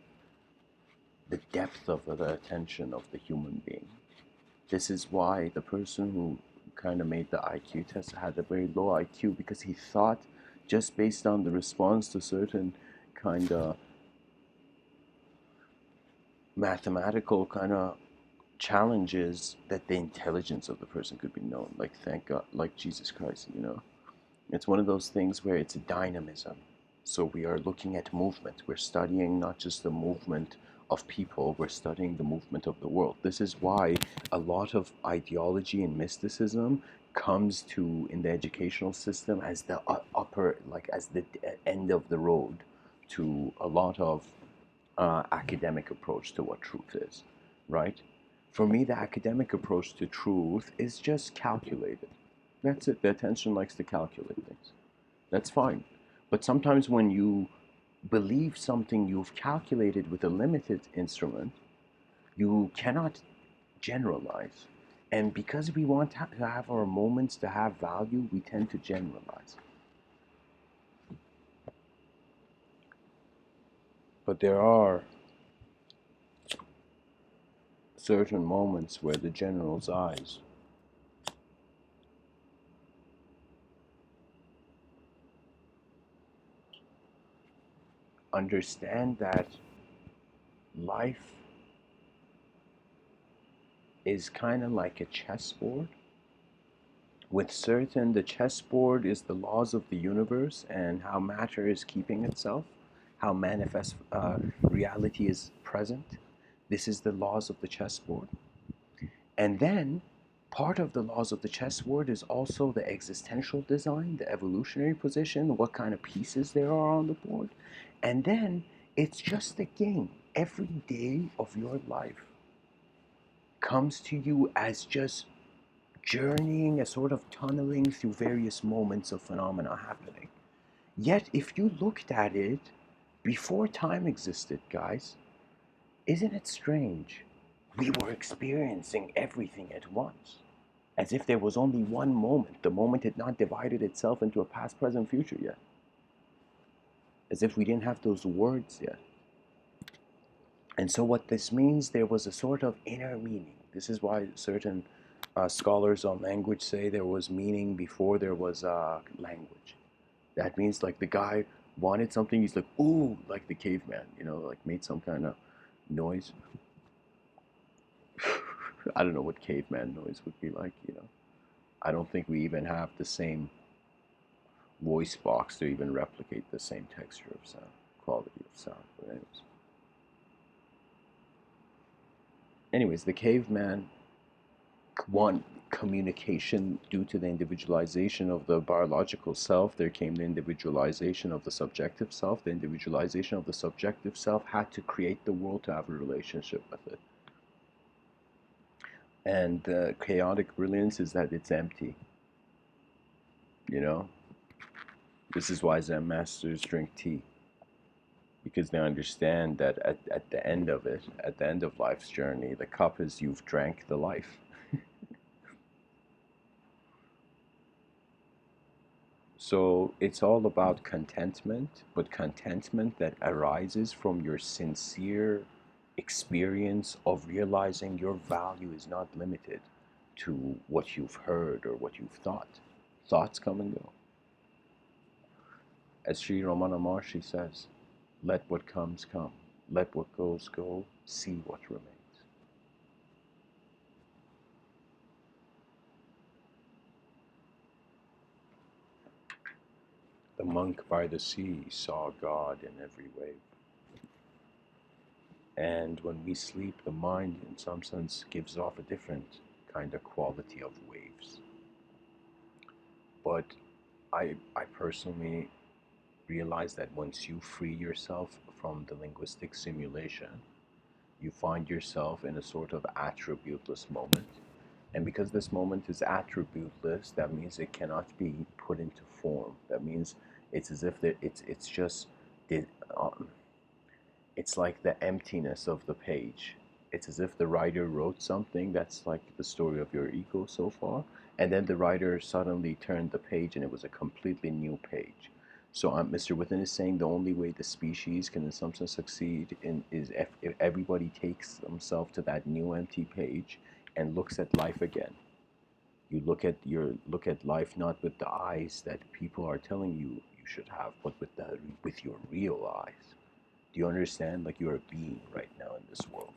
the depth of the attention of the human being. This is why the person who kind of made the IQ test had a very low IQ because he thought just based on the response to certain kind of mathematical kind of challenges, that the intelligence of the person could be known. Like, thank God, like Jesus Christ, you know. It's one of those things where it's a dynamism. So we are looking at movement. We're studying not just the movement of people, we're studying the movement of the world. This is why a lot of ideology and mysticism comes to in the educational system as the upper, like as the end of the road to a lot of academic approach to what truth is, right? For me, the academic approach to truth is just calculated. That's it. The attention likes to calculate things. That's fine. But sometimes when you believe something you've calculated with a limited instrument, you cannot generalize. And because we want to have our moments to have value, we tend to generalize. But there are certain moments where the general's eyes understand that life is kind of like a chessboard. With certain, the chessboard is the laws of the universe and how matter is keeping itself, how manifest reality is present. This is the laws of the chessboard. And then part of the laws of the chessboard is also the existential design, the evolutionary position, what kind of pieces there are on the board. And then it's just a game. Every day of your life comes to you as just journeying, a sort of tunneling through various moments of phenomena happening. Yet, if you looked at it before time existed, guys, isn't it strange? We were experiencing everything at once, as if there was only one moment. The moment had not divided itself into a past, present, future yet. As if we didn't have those words yet. And so, what this means, there was a sort of inner meaning. This is why certain scholars on language say there was meaning before there was language. That means like the guy wanted something, he's like, ooh, like the caveman, you know, like made some kind of noise. I don't know what caveman noise would be like, you know. I don't think we even have the same voice box to even replicate the same texture of sound, quality of sound. But anyways, the caveman one communication due to the individualization of the biological self. There came the individualization of the subjective self. The individualization of the subjective self had to create the world to have a relationship with it. And the chaotic brilliance is that it's empty, you know. This is why Zen masters drink tea, because they understand that at the end of it, at the end of life's journey, the cup is you've drank the life. So it's all about contentment, but contentment that arises from your sincere experience of realizing your value is not limited to what you've heard or what you've thought. Thoughts come and go. As Sri Ramana Maharshi says, let what comes come, let what goes go, see what remains. The monk by the sea saw God in every wave. And when we sleep, the mind, in some sense, gives off a different kind of quality of waves. But I personally realize that once you free yourself from the linguistic simulation, you find yourself in a sort of attributeless moment. And because this moment is attributeless, that means it cannot be put into form. That means it's as if it's just the, um, it's like the emptiness of the page. It's as if the writer wrote something that's like the story of your ego so far, and then the writer suddenly turned the page and it was a completely new page. So Mr. Within is saying the only way the species can in some sense succeed is if everybody takes themselves to that new empty page and looks at life again. You look at life not with the eyes that people are telling you you should have, but with your real eyes. Do you understand? Like you're a being right now in this world.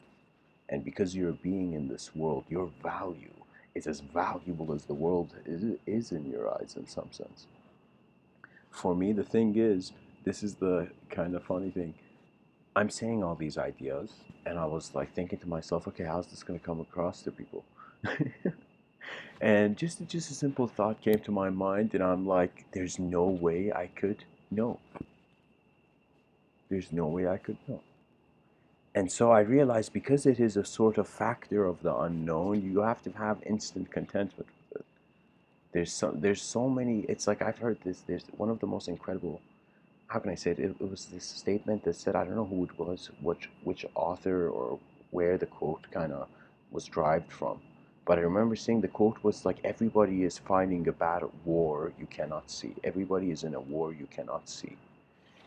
And because you're a being in this world, your value is as valuable as the world is in your eyes in some sense. For me, the thing is, this is the kind of funny thing. I'm saying all these ideas, and I was like thinking to myself, okay, how's this going to come across to people? And just a simple thought came to my mind, and I'm like, there's no way I could know. There's no way I could know. And so I realized because it is a sort of factor of the unknown, you have to have instant contentment with it. There's so many. It's like I've heard this. There's one of the most incredible. How can I say it? It was this statement that said, I don't know who it was, which author or where the quote kind of was derived from, but I remember seeing the quote was like, everybody is fighting a battle war you cannot see. Everybody is in a war you cannot see.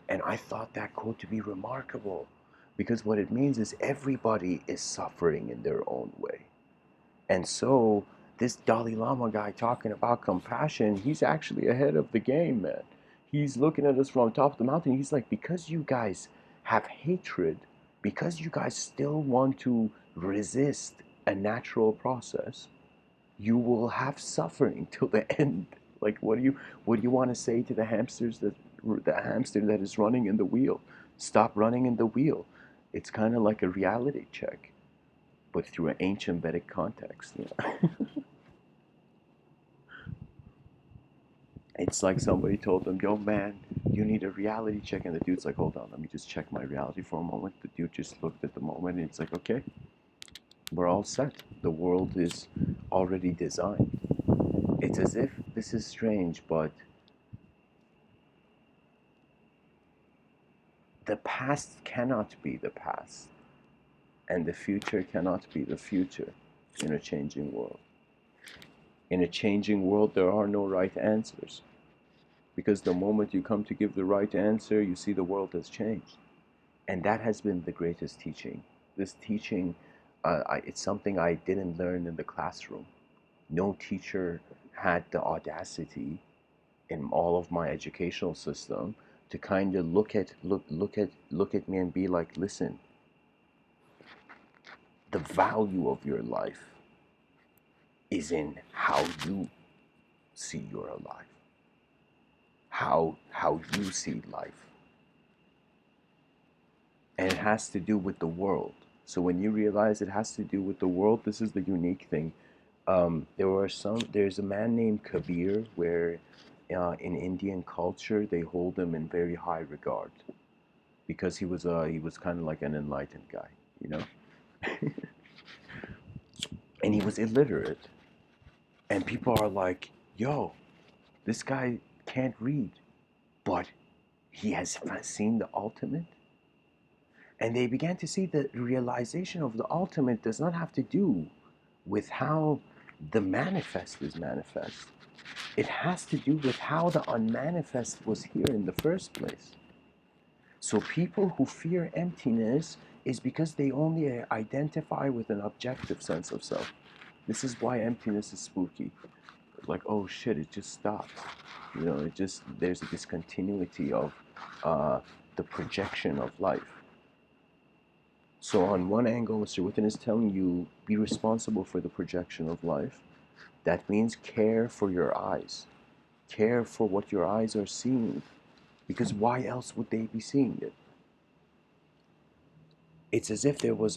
And I thought that quote to be remarkable because what it means is everybody is suffering in their own way. And so this Dalai Lama guy talking about compassion, he's actually ahead of the game, man. He's looking at us from top of the mountain. He's like, because you guys have hatred, because you guys still want to resist a natural process, you will have suffering till the end. Like, what do you want to say to the hamster that is running in the wheel? Stop running in the wheel. It's kind of like a reality check, but through an ancient Vedic context. You know? It's like somebody told them, yo, man, you need a reality check. And the dude's like, hold on, let me just check my reality for a moment. The dude just looked at the moment and it's like, okay, we're all set. The world is already designed. It's as if, this is strange, but the past cannot be the past, and the future cannot be the future in a changing world. In a changing world, there are no right answers. Because the moment you come to give the right answer, you see the world has changed. And that has been the greatest teaching. This teaching, it's something I didn't learn in the classroom. No teacher had the audacity in all of my educational system to kind of look at me and be like, listen, the value of your life is in how you see your life, how you see life. And it has to do with the world. So when you realize it has to do with the world, this is the unique thing. There's a man named Kabir where in Indian culture they hold him in very high regard because he was kind of like an enlightened guy, you know, and he was illiterate, and people are like, yo, this guy can't read, but he has seen the ultimate. And they began to see the realization of the ultimate does not have to do with how the manifest is manifest. It has to do with how the unmanifest was here in the first place. So people who fear emptiness is because they only identify with an objective sense of self. This is why emptiness is spooky. Like, oh shit, it just stops. You know, there's a discontinuity of the projection of life. So on one angle, Mr.Within is telling you, be responsible for the projection of life. That means care for your eyes. Care for what your eyes are seeing. Because why else would they be seeing it? It's as if there was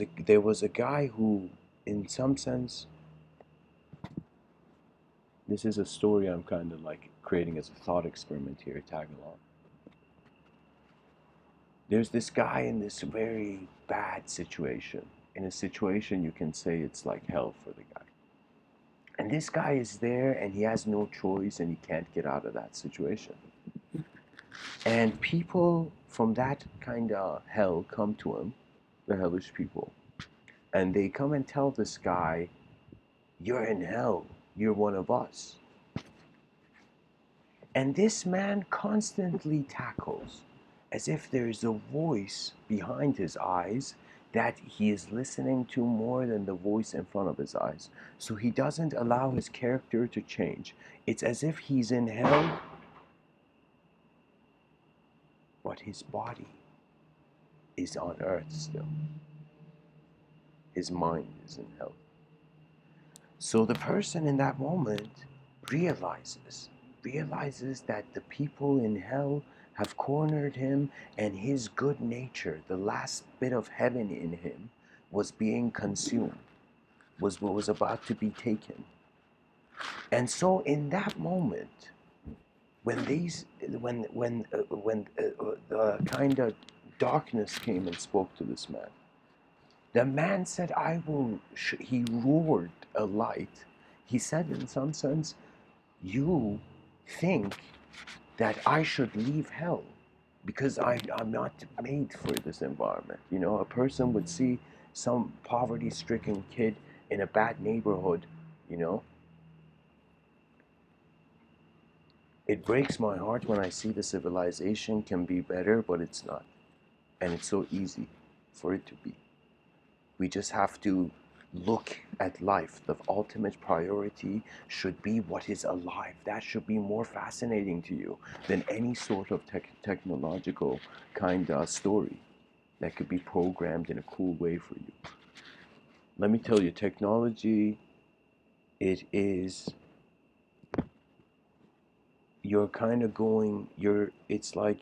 a guy who, in some sense, this is a story I'm kind of like creating as a thought experiment here, tag along. There's this guy in this very bad situation. In a situation you can say it's like hell for the guy. And this guy is there and he has no choice and he can't get out of that situation. And people from that kind of hell come to him, the hellish people, and they come and tell this guy, you're in hell, you're one of us. And this man constantly tackles as if there is a voice behind his eyes that he is listening to more than the voice in front of his eyes. So he doesn't allow his character to change. It's as if he's in hell but his body is on earth still. His mind is in hell. So the person in that moment realizes that the people in hell have cornered him, and his good nature, the last bit of heaven in him, was being consumed, was what was about to be taken. And so in that moment, when the kind of darkness came and spoke to this man, the man said, I will, he roared a light. He said, in some sense, you think that I should leave hell because I'm not made for this environment. You know, a person would see some poverty-stricken kid in a bad neighborhood, you know. It breaks my heart when I see the civilization can be better, but it's not. And it's so easy for it to be. We just have to look at life. The ultimate priority should be what is alive. That should be more fascinating to you than any sort of technological kind of story that could be programmed in a cool way for you. Let me tell you, technology, it is, you're kind of going, it's like,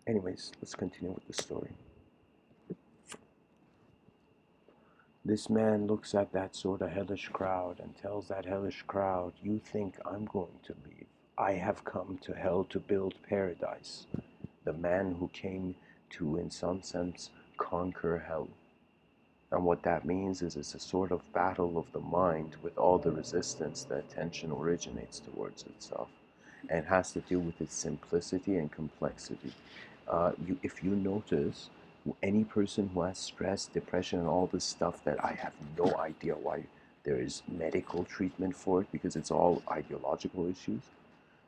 anyways, let's continue with the story. This man looks at that sort of hellish crowd and tells that hellish crowd, you think I'm going to leave? I have come to hell to build paradise. The man who came to, in some sense, conquer hell. And what that means is it's a sort of battle of the mind with all the resistance that attention originates towards itself. And it has to do with its simplicity and complexity. If you notice, any person who has stress, depression, and all this stuff that I have no idea why there is medical treatment for it, because it's all ideological issues.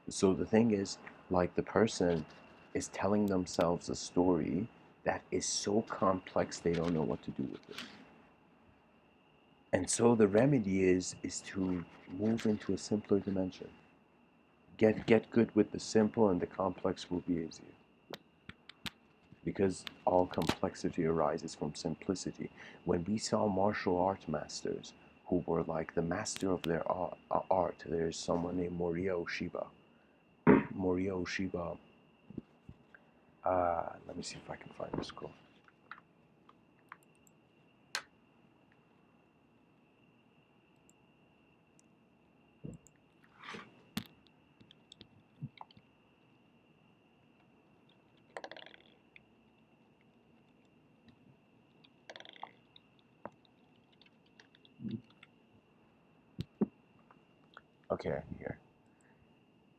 So the thing is, like, the person is telling themselves a story that is so complex they don't know what to do with it. And so the remedy is to move into a simpler dimension. Get good with the simple, and the complex will be easier. Because all complexity arises from simplicity. When we saw martial art masters who were like the master of their art, there's someone named Moriya Oshiba. Moriya Oshiba, let me see if I can find this quote. Okay, here.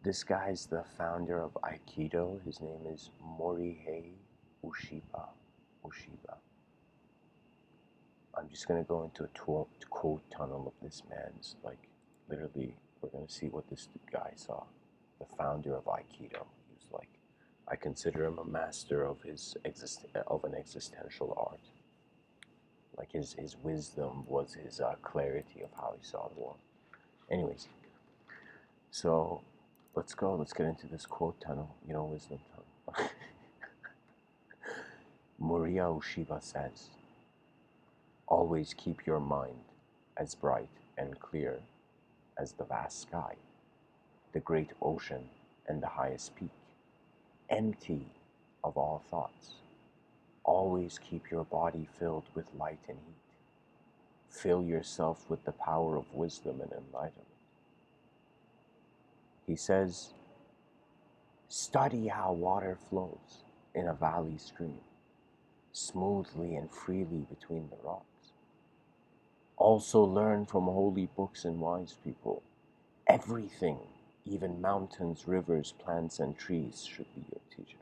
This guy's the founder of Aikido. His name is Morihei Ueshiba. I'm just going to go into a quote tunnel of this man's, like, literally, we're going to see what this guy saw. The founder of Aikido. He's like, I consider him a master of an existential art. Like, his wisdom was his clarity of how he saw the world. Anyways, so let's get into this quote tunnel, wisdom tunnel. Moriya Ueshiba says, always keep your mind as bright and clear as the vast sky, the great ocean and the highest peak, empty of all thoughts. Always keep your body filled with light and heat. Fill yourself with the power of wisdom and enlightenment. He says, study how water flows in a valley stream, smoothly and freely between the rocks. Also learn from holy books and wise people. Everything, even mountains, rivers, plants, and trees, should be your teacher.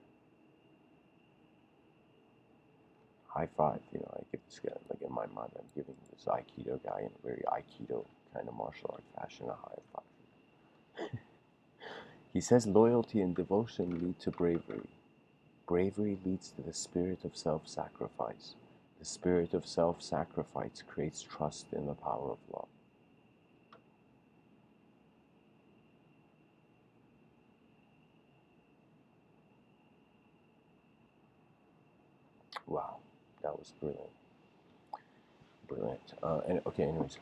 High five, I give this guy, like, in my mind, I'm giving this Aikido guy in a very Aikido kind of martial art fashion a high five. He says loyalty and devotion lead to bravery. Bravery leads to the spirit of self-sacrifice. The spirit of self-sacrifice creates trust in the power of love. Wow, that was brilliant. Brilliant. And okay, anyways,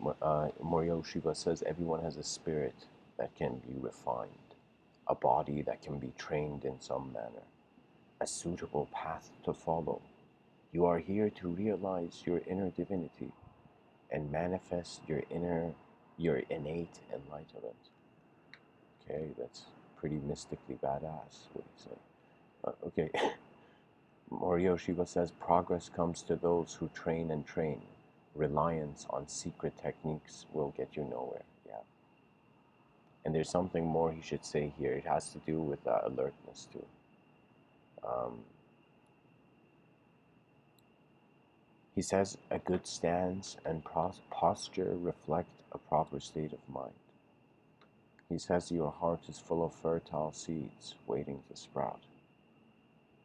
Morio Shiba says everyone has a spirit that can be refined, a body that can be trained in some manner, a suitable path to follow. You are here to realize your inner divinity and manifest your innate enlightenment. Okay, that's pretty mystically badass, what you say. Okay, Morio Shiba says progress comes to those who train and train. Reliance on secret techniques will get you nowhere. Yeah. And there's something more he should say here. It has to do with alertness too. Um, he says a good stance and posture reflect a proper state of mind. He says your heart is full of fertile seeds waiting to sprout.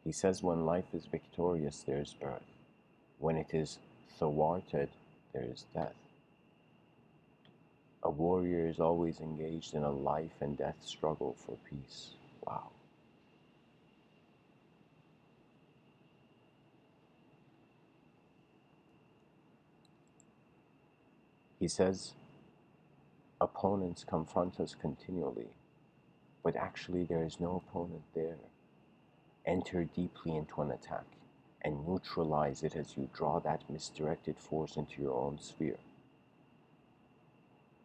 He says when life is victorious, there is birth. When it is thwarted, there is death. A warrior is always engaged in a life and death struggle for peace. Wow. He says opponents confront us continually, but actually there is no opponent there. Enter deeply into an attack and neutralize it as you draw that misdirected force into your own sphere.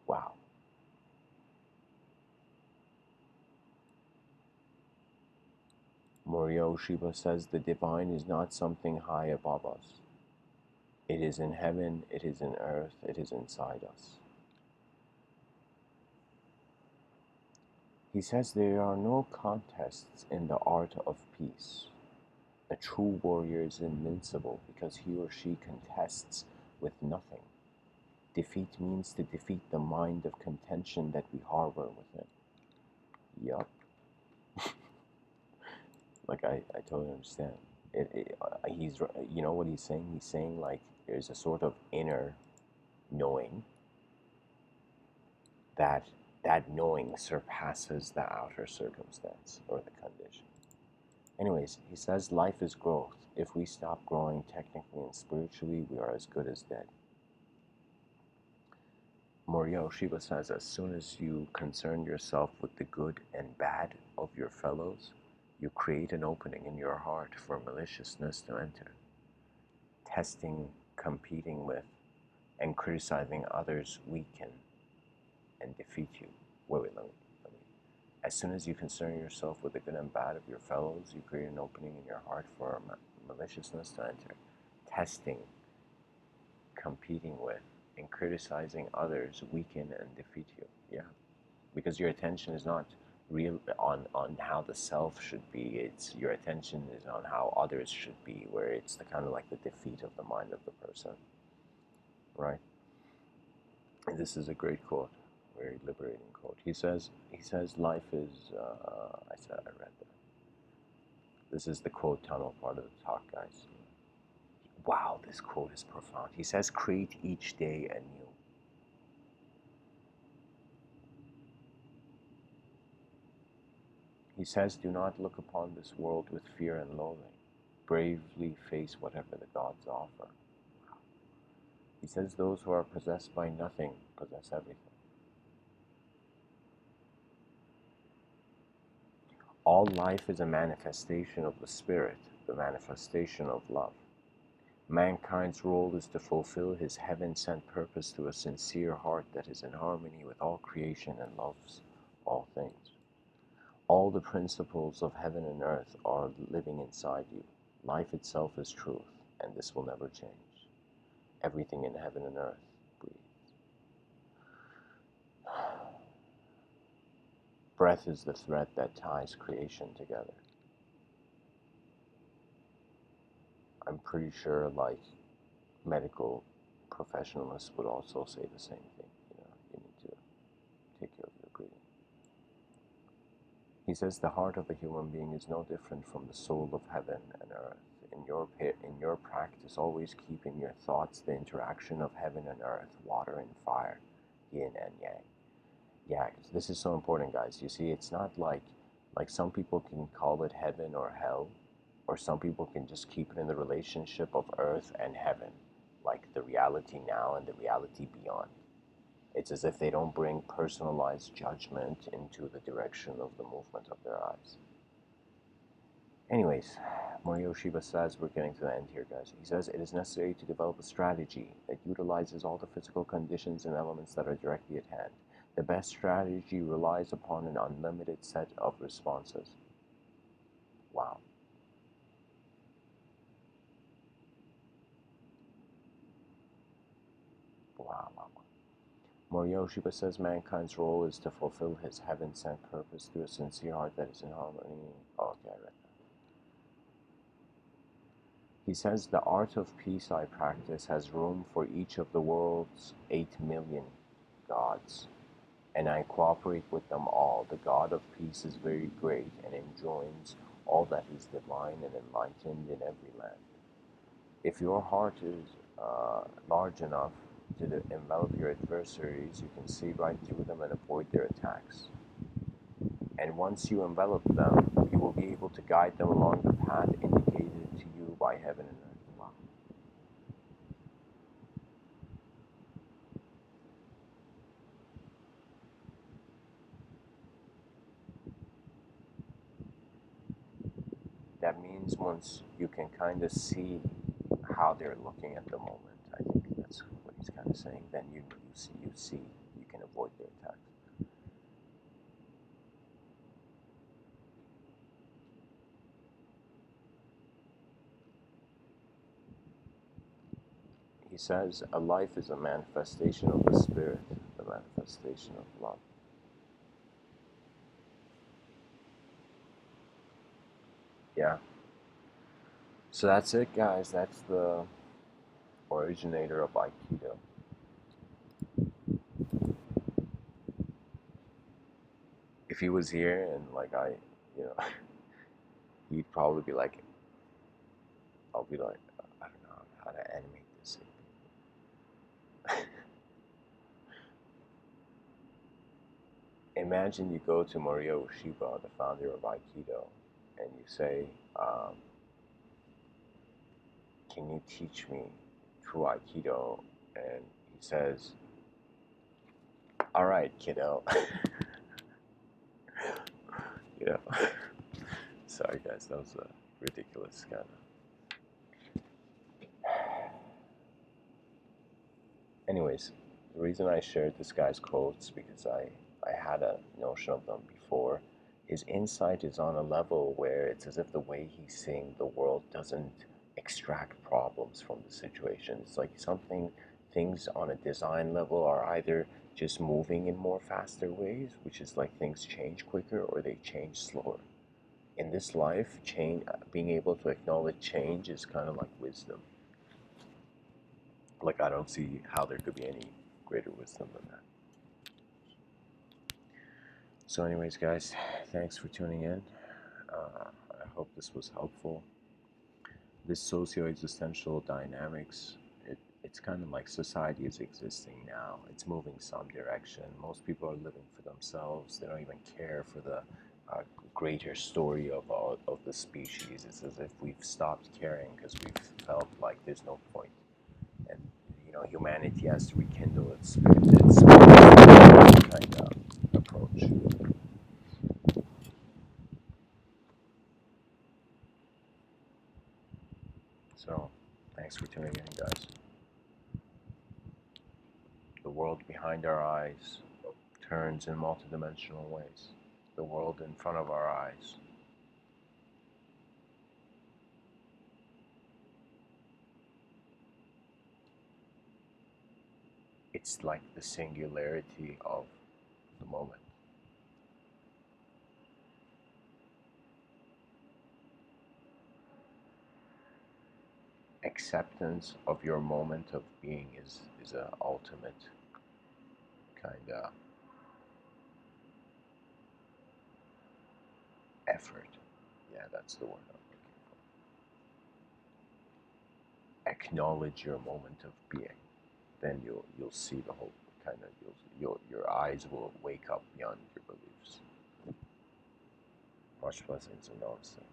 Wow. Morio Shiba says the divine is not something high above us. It is in heaven, it is in earth, it is inside us. He says there are no contests in the art of peace. A true warrior is invincible because he or she contests with nothing. Defeat means to defeat the mind of contention that we harbor within. Yup. Like I totally understand. He's, you know what he's saying? He's saying like there's a sort of inner knowing that that knowing surpasses the outer circumstance or the condition. Anyways, he says life is growth. If we stop growing technically and spiritually, we are as good as dead. Morio Shiba says as soon as you concern yourself with the good and bad of your fellows, you create an opening in your heart for maliciousness to enter. Testing, competing with, and criticizing others weaken and defeat you. Wait. As soon as you concern yourself with the good and bad of your fellows, you create an opening in your heart for maliciousness to enter. Testing, competing with, and criticizing others weaken and defeat you. Yeah, because your attention is not real on how the self should be. It's your attention is on how others should be, where it's the kind of like the defeat of the mind of the person, right? And this is a great quote, very liberating quote. He says life is. I read that. This is the quote tunnel part of the talk, guys. Wow, this quote is profound. He says, create each day anew. He says, do not look upon this world with fear and loathing. Bravely face whatever the gods offer. He says, those who are possessed by nothing possess everything. All life is a manifestation of the spirit, the manifestation of love. Mankind's role is to fulfill his heaven-sent purpose through a sincere heart that is in harmony with all creation and loves all things. All the principles of heaven and earth are living inside you. Life itself is truth, and this will never change. Everything in heaven and earth breathes. Breath is the thread that ties creation together. I'm pretty sure, like, medical professionals would also say the same thing. You need to take care of your breathing. He says the heart of a human being is no different from the soul of heaven and earth. In your practice, always keep in your thoughts the interaction of heaven and earth, water and fire, yin and yang. Yeah, this is so important, guys. You see, it's not like some people can call it heaven or hell, Or some people can just keep it in the relationship of earth and heaven, like the reality now and the reality beyond. It's as if they don't bring personalized judgment into the direction of the movement of their eyes. Anyways, Mario Shiba says, we're getting to the end here, guys. He says, it is necessary to develop a strategy that utilizes all the physical conditions and elements that are directly at hand. The best strategy relies upon an unlimited set of responses. Wow. Wow, wow, wow. Mario Shiba says, mankind's role is to fulfill his heaven-sent purpose through a sincere heart that is in harmony. Oh, okay, I read that. He says, the art of peace I practice has room for each of the world's 8 million gods, and I cooperate with them all. The God of peace is very great and enjoins all that is divine and enlightened in every land. If your heart is large enough to envelop your adversaries, you can see right through them and avoid their attacks. And once you envelop them, you will be able to guide them along the path indicated to you by heaven and earth. Wow. That means once you can kind of see how they're looking at the moment, I think that's what he's kind of saying, then you can avoid their attacks. He says, a life is a manifestation of the spirit, the manifestation of love. Yeah. So that's it, guys. That's the originator of Aikido. If he was here and you know, he'd probably be like, I'll be like, I don't know how to animate this. Imagine you go to Mario Shiba, the founder of Aikido, and you say, can you teach me true Aikido? And he says, all right, kiddo. You know, sorry guys, that was a ridiculous kind of. Anyways, the reason I shared this guy's quotes because I had a notion of them before. His insight is on a level where it's as if the way he's seeing the world doesn't extract problems from the situation. It's like things on a design level are either just moving in more faster ways, which is like things change quicker or they change slower. In this life, being able to acknowledge change is kind of like wisdom. Like, I don't see how there could be any greater wisdom than that. So anyways, guys, thanks for tuning in. I hope this was helpful. This socio-existential dynamics, it's kind of like society is existing now. It's moving some direction. Most people are living for themselves. They don't even care for the greater story of the species. It's as if we've stopped caring because we've felt like there's no point. And humanity has to rekindle its kind of approach. So, thanks for tuning in, guys. The world behind our eyes turns in multidimensional ways. The world in front of our eyes. It's like the singularity of the moment. Acceptance of your moment of being is an ultimate kind of effort. Yeah, that's the word I'm looking for. Acknowledge your moment of being. Then you'll see the whole kind of your eyes will wake up beyond your beliefs. Much blessings and namaste.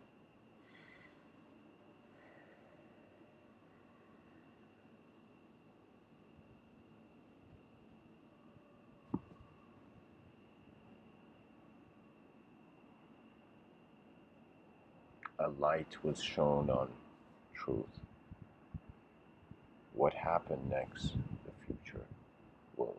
a light was shown on truth. What happened next, the future will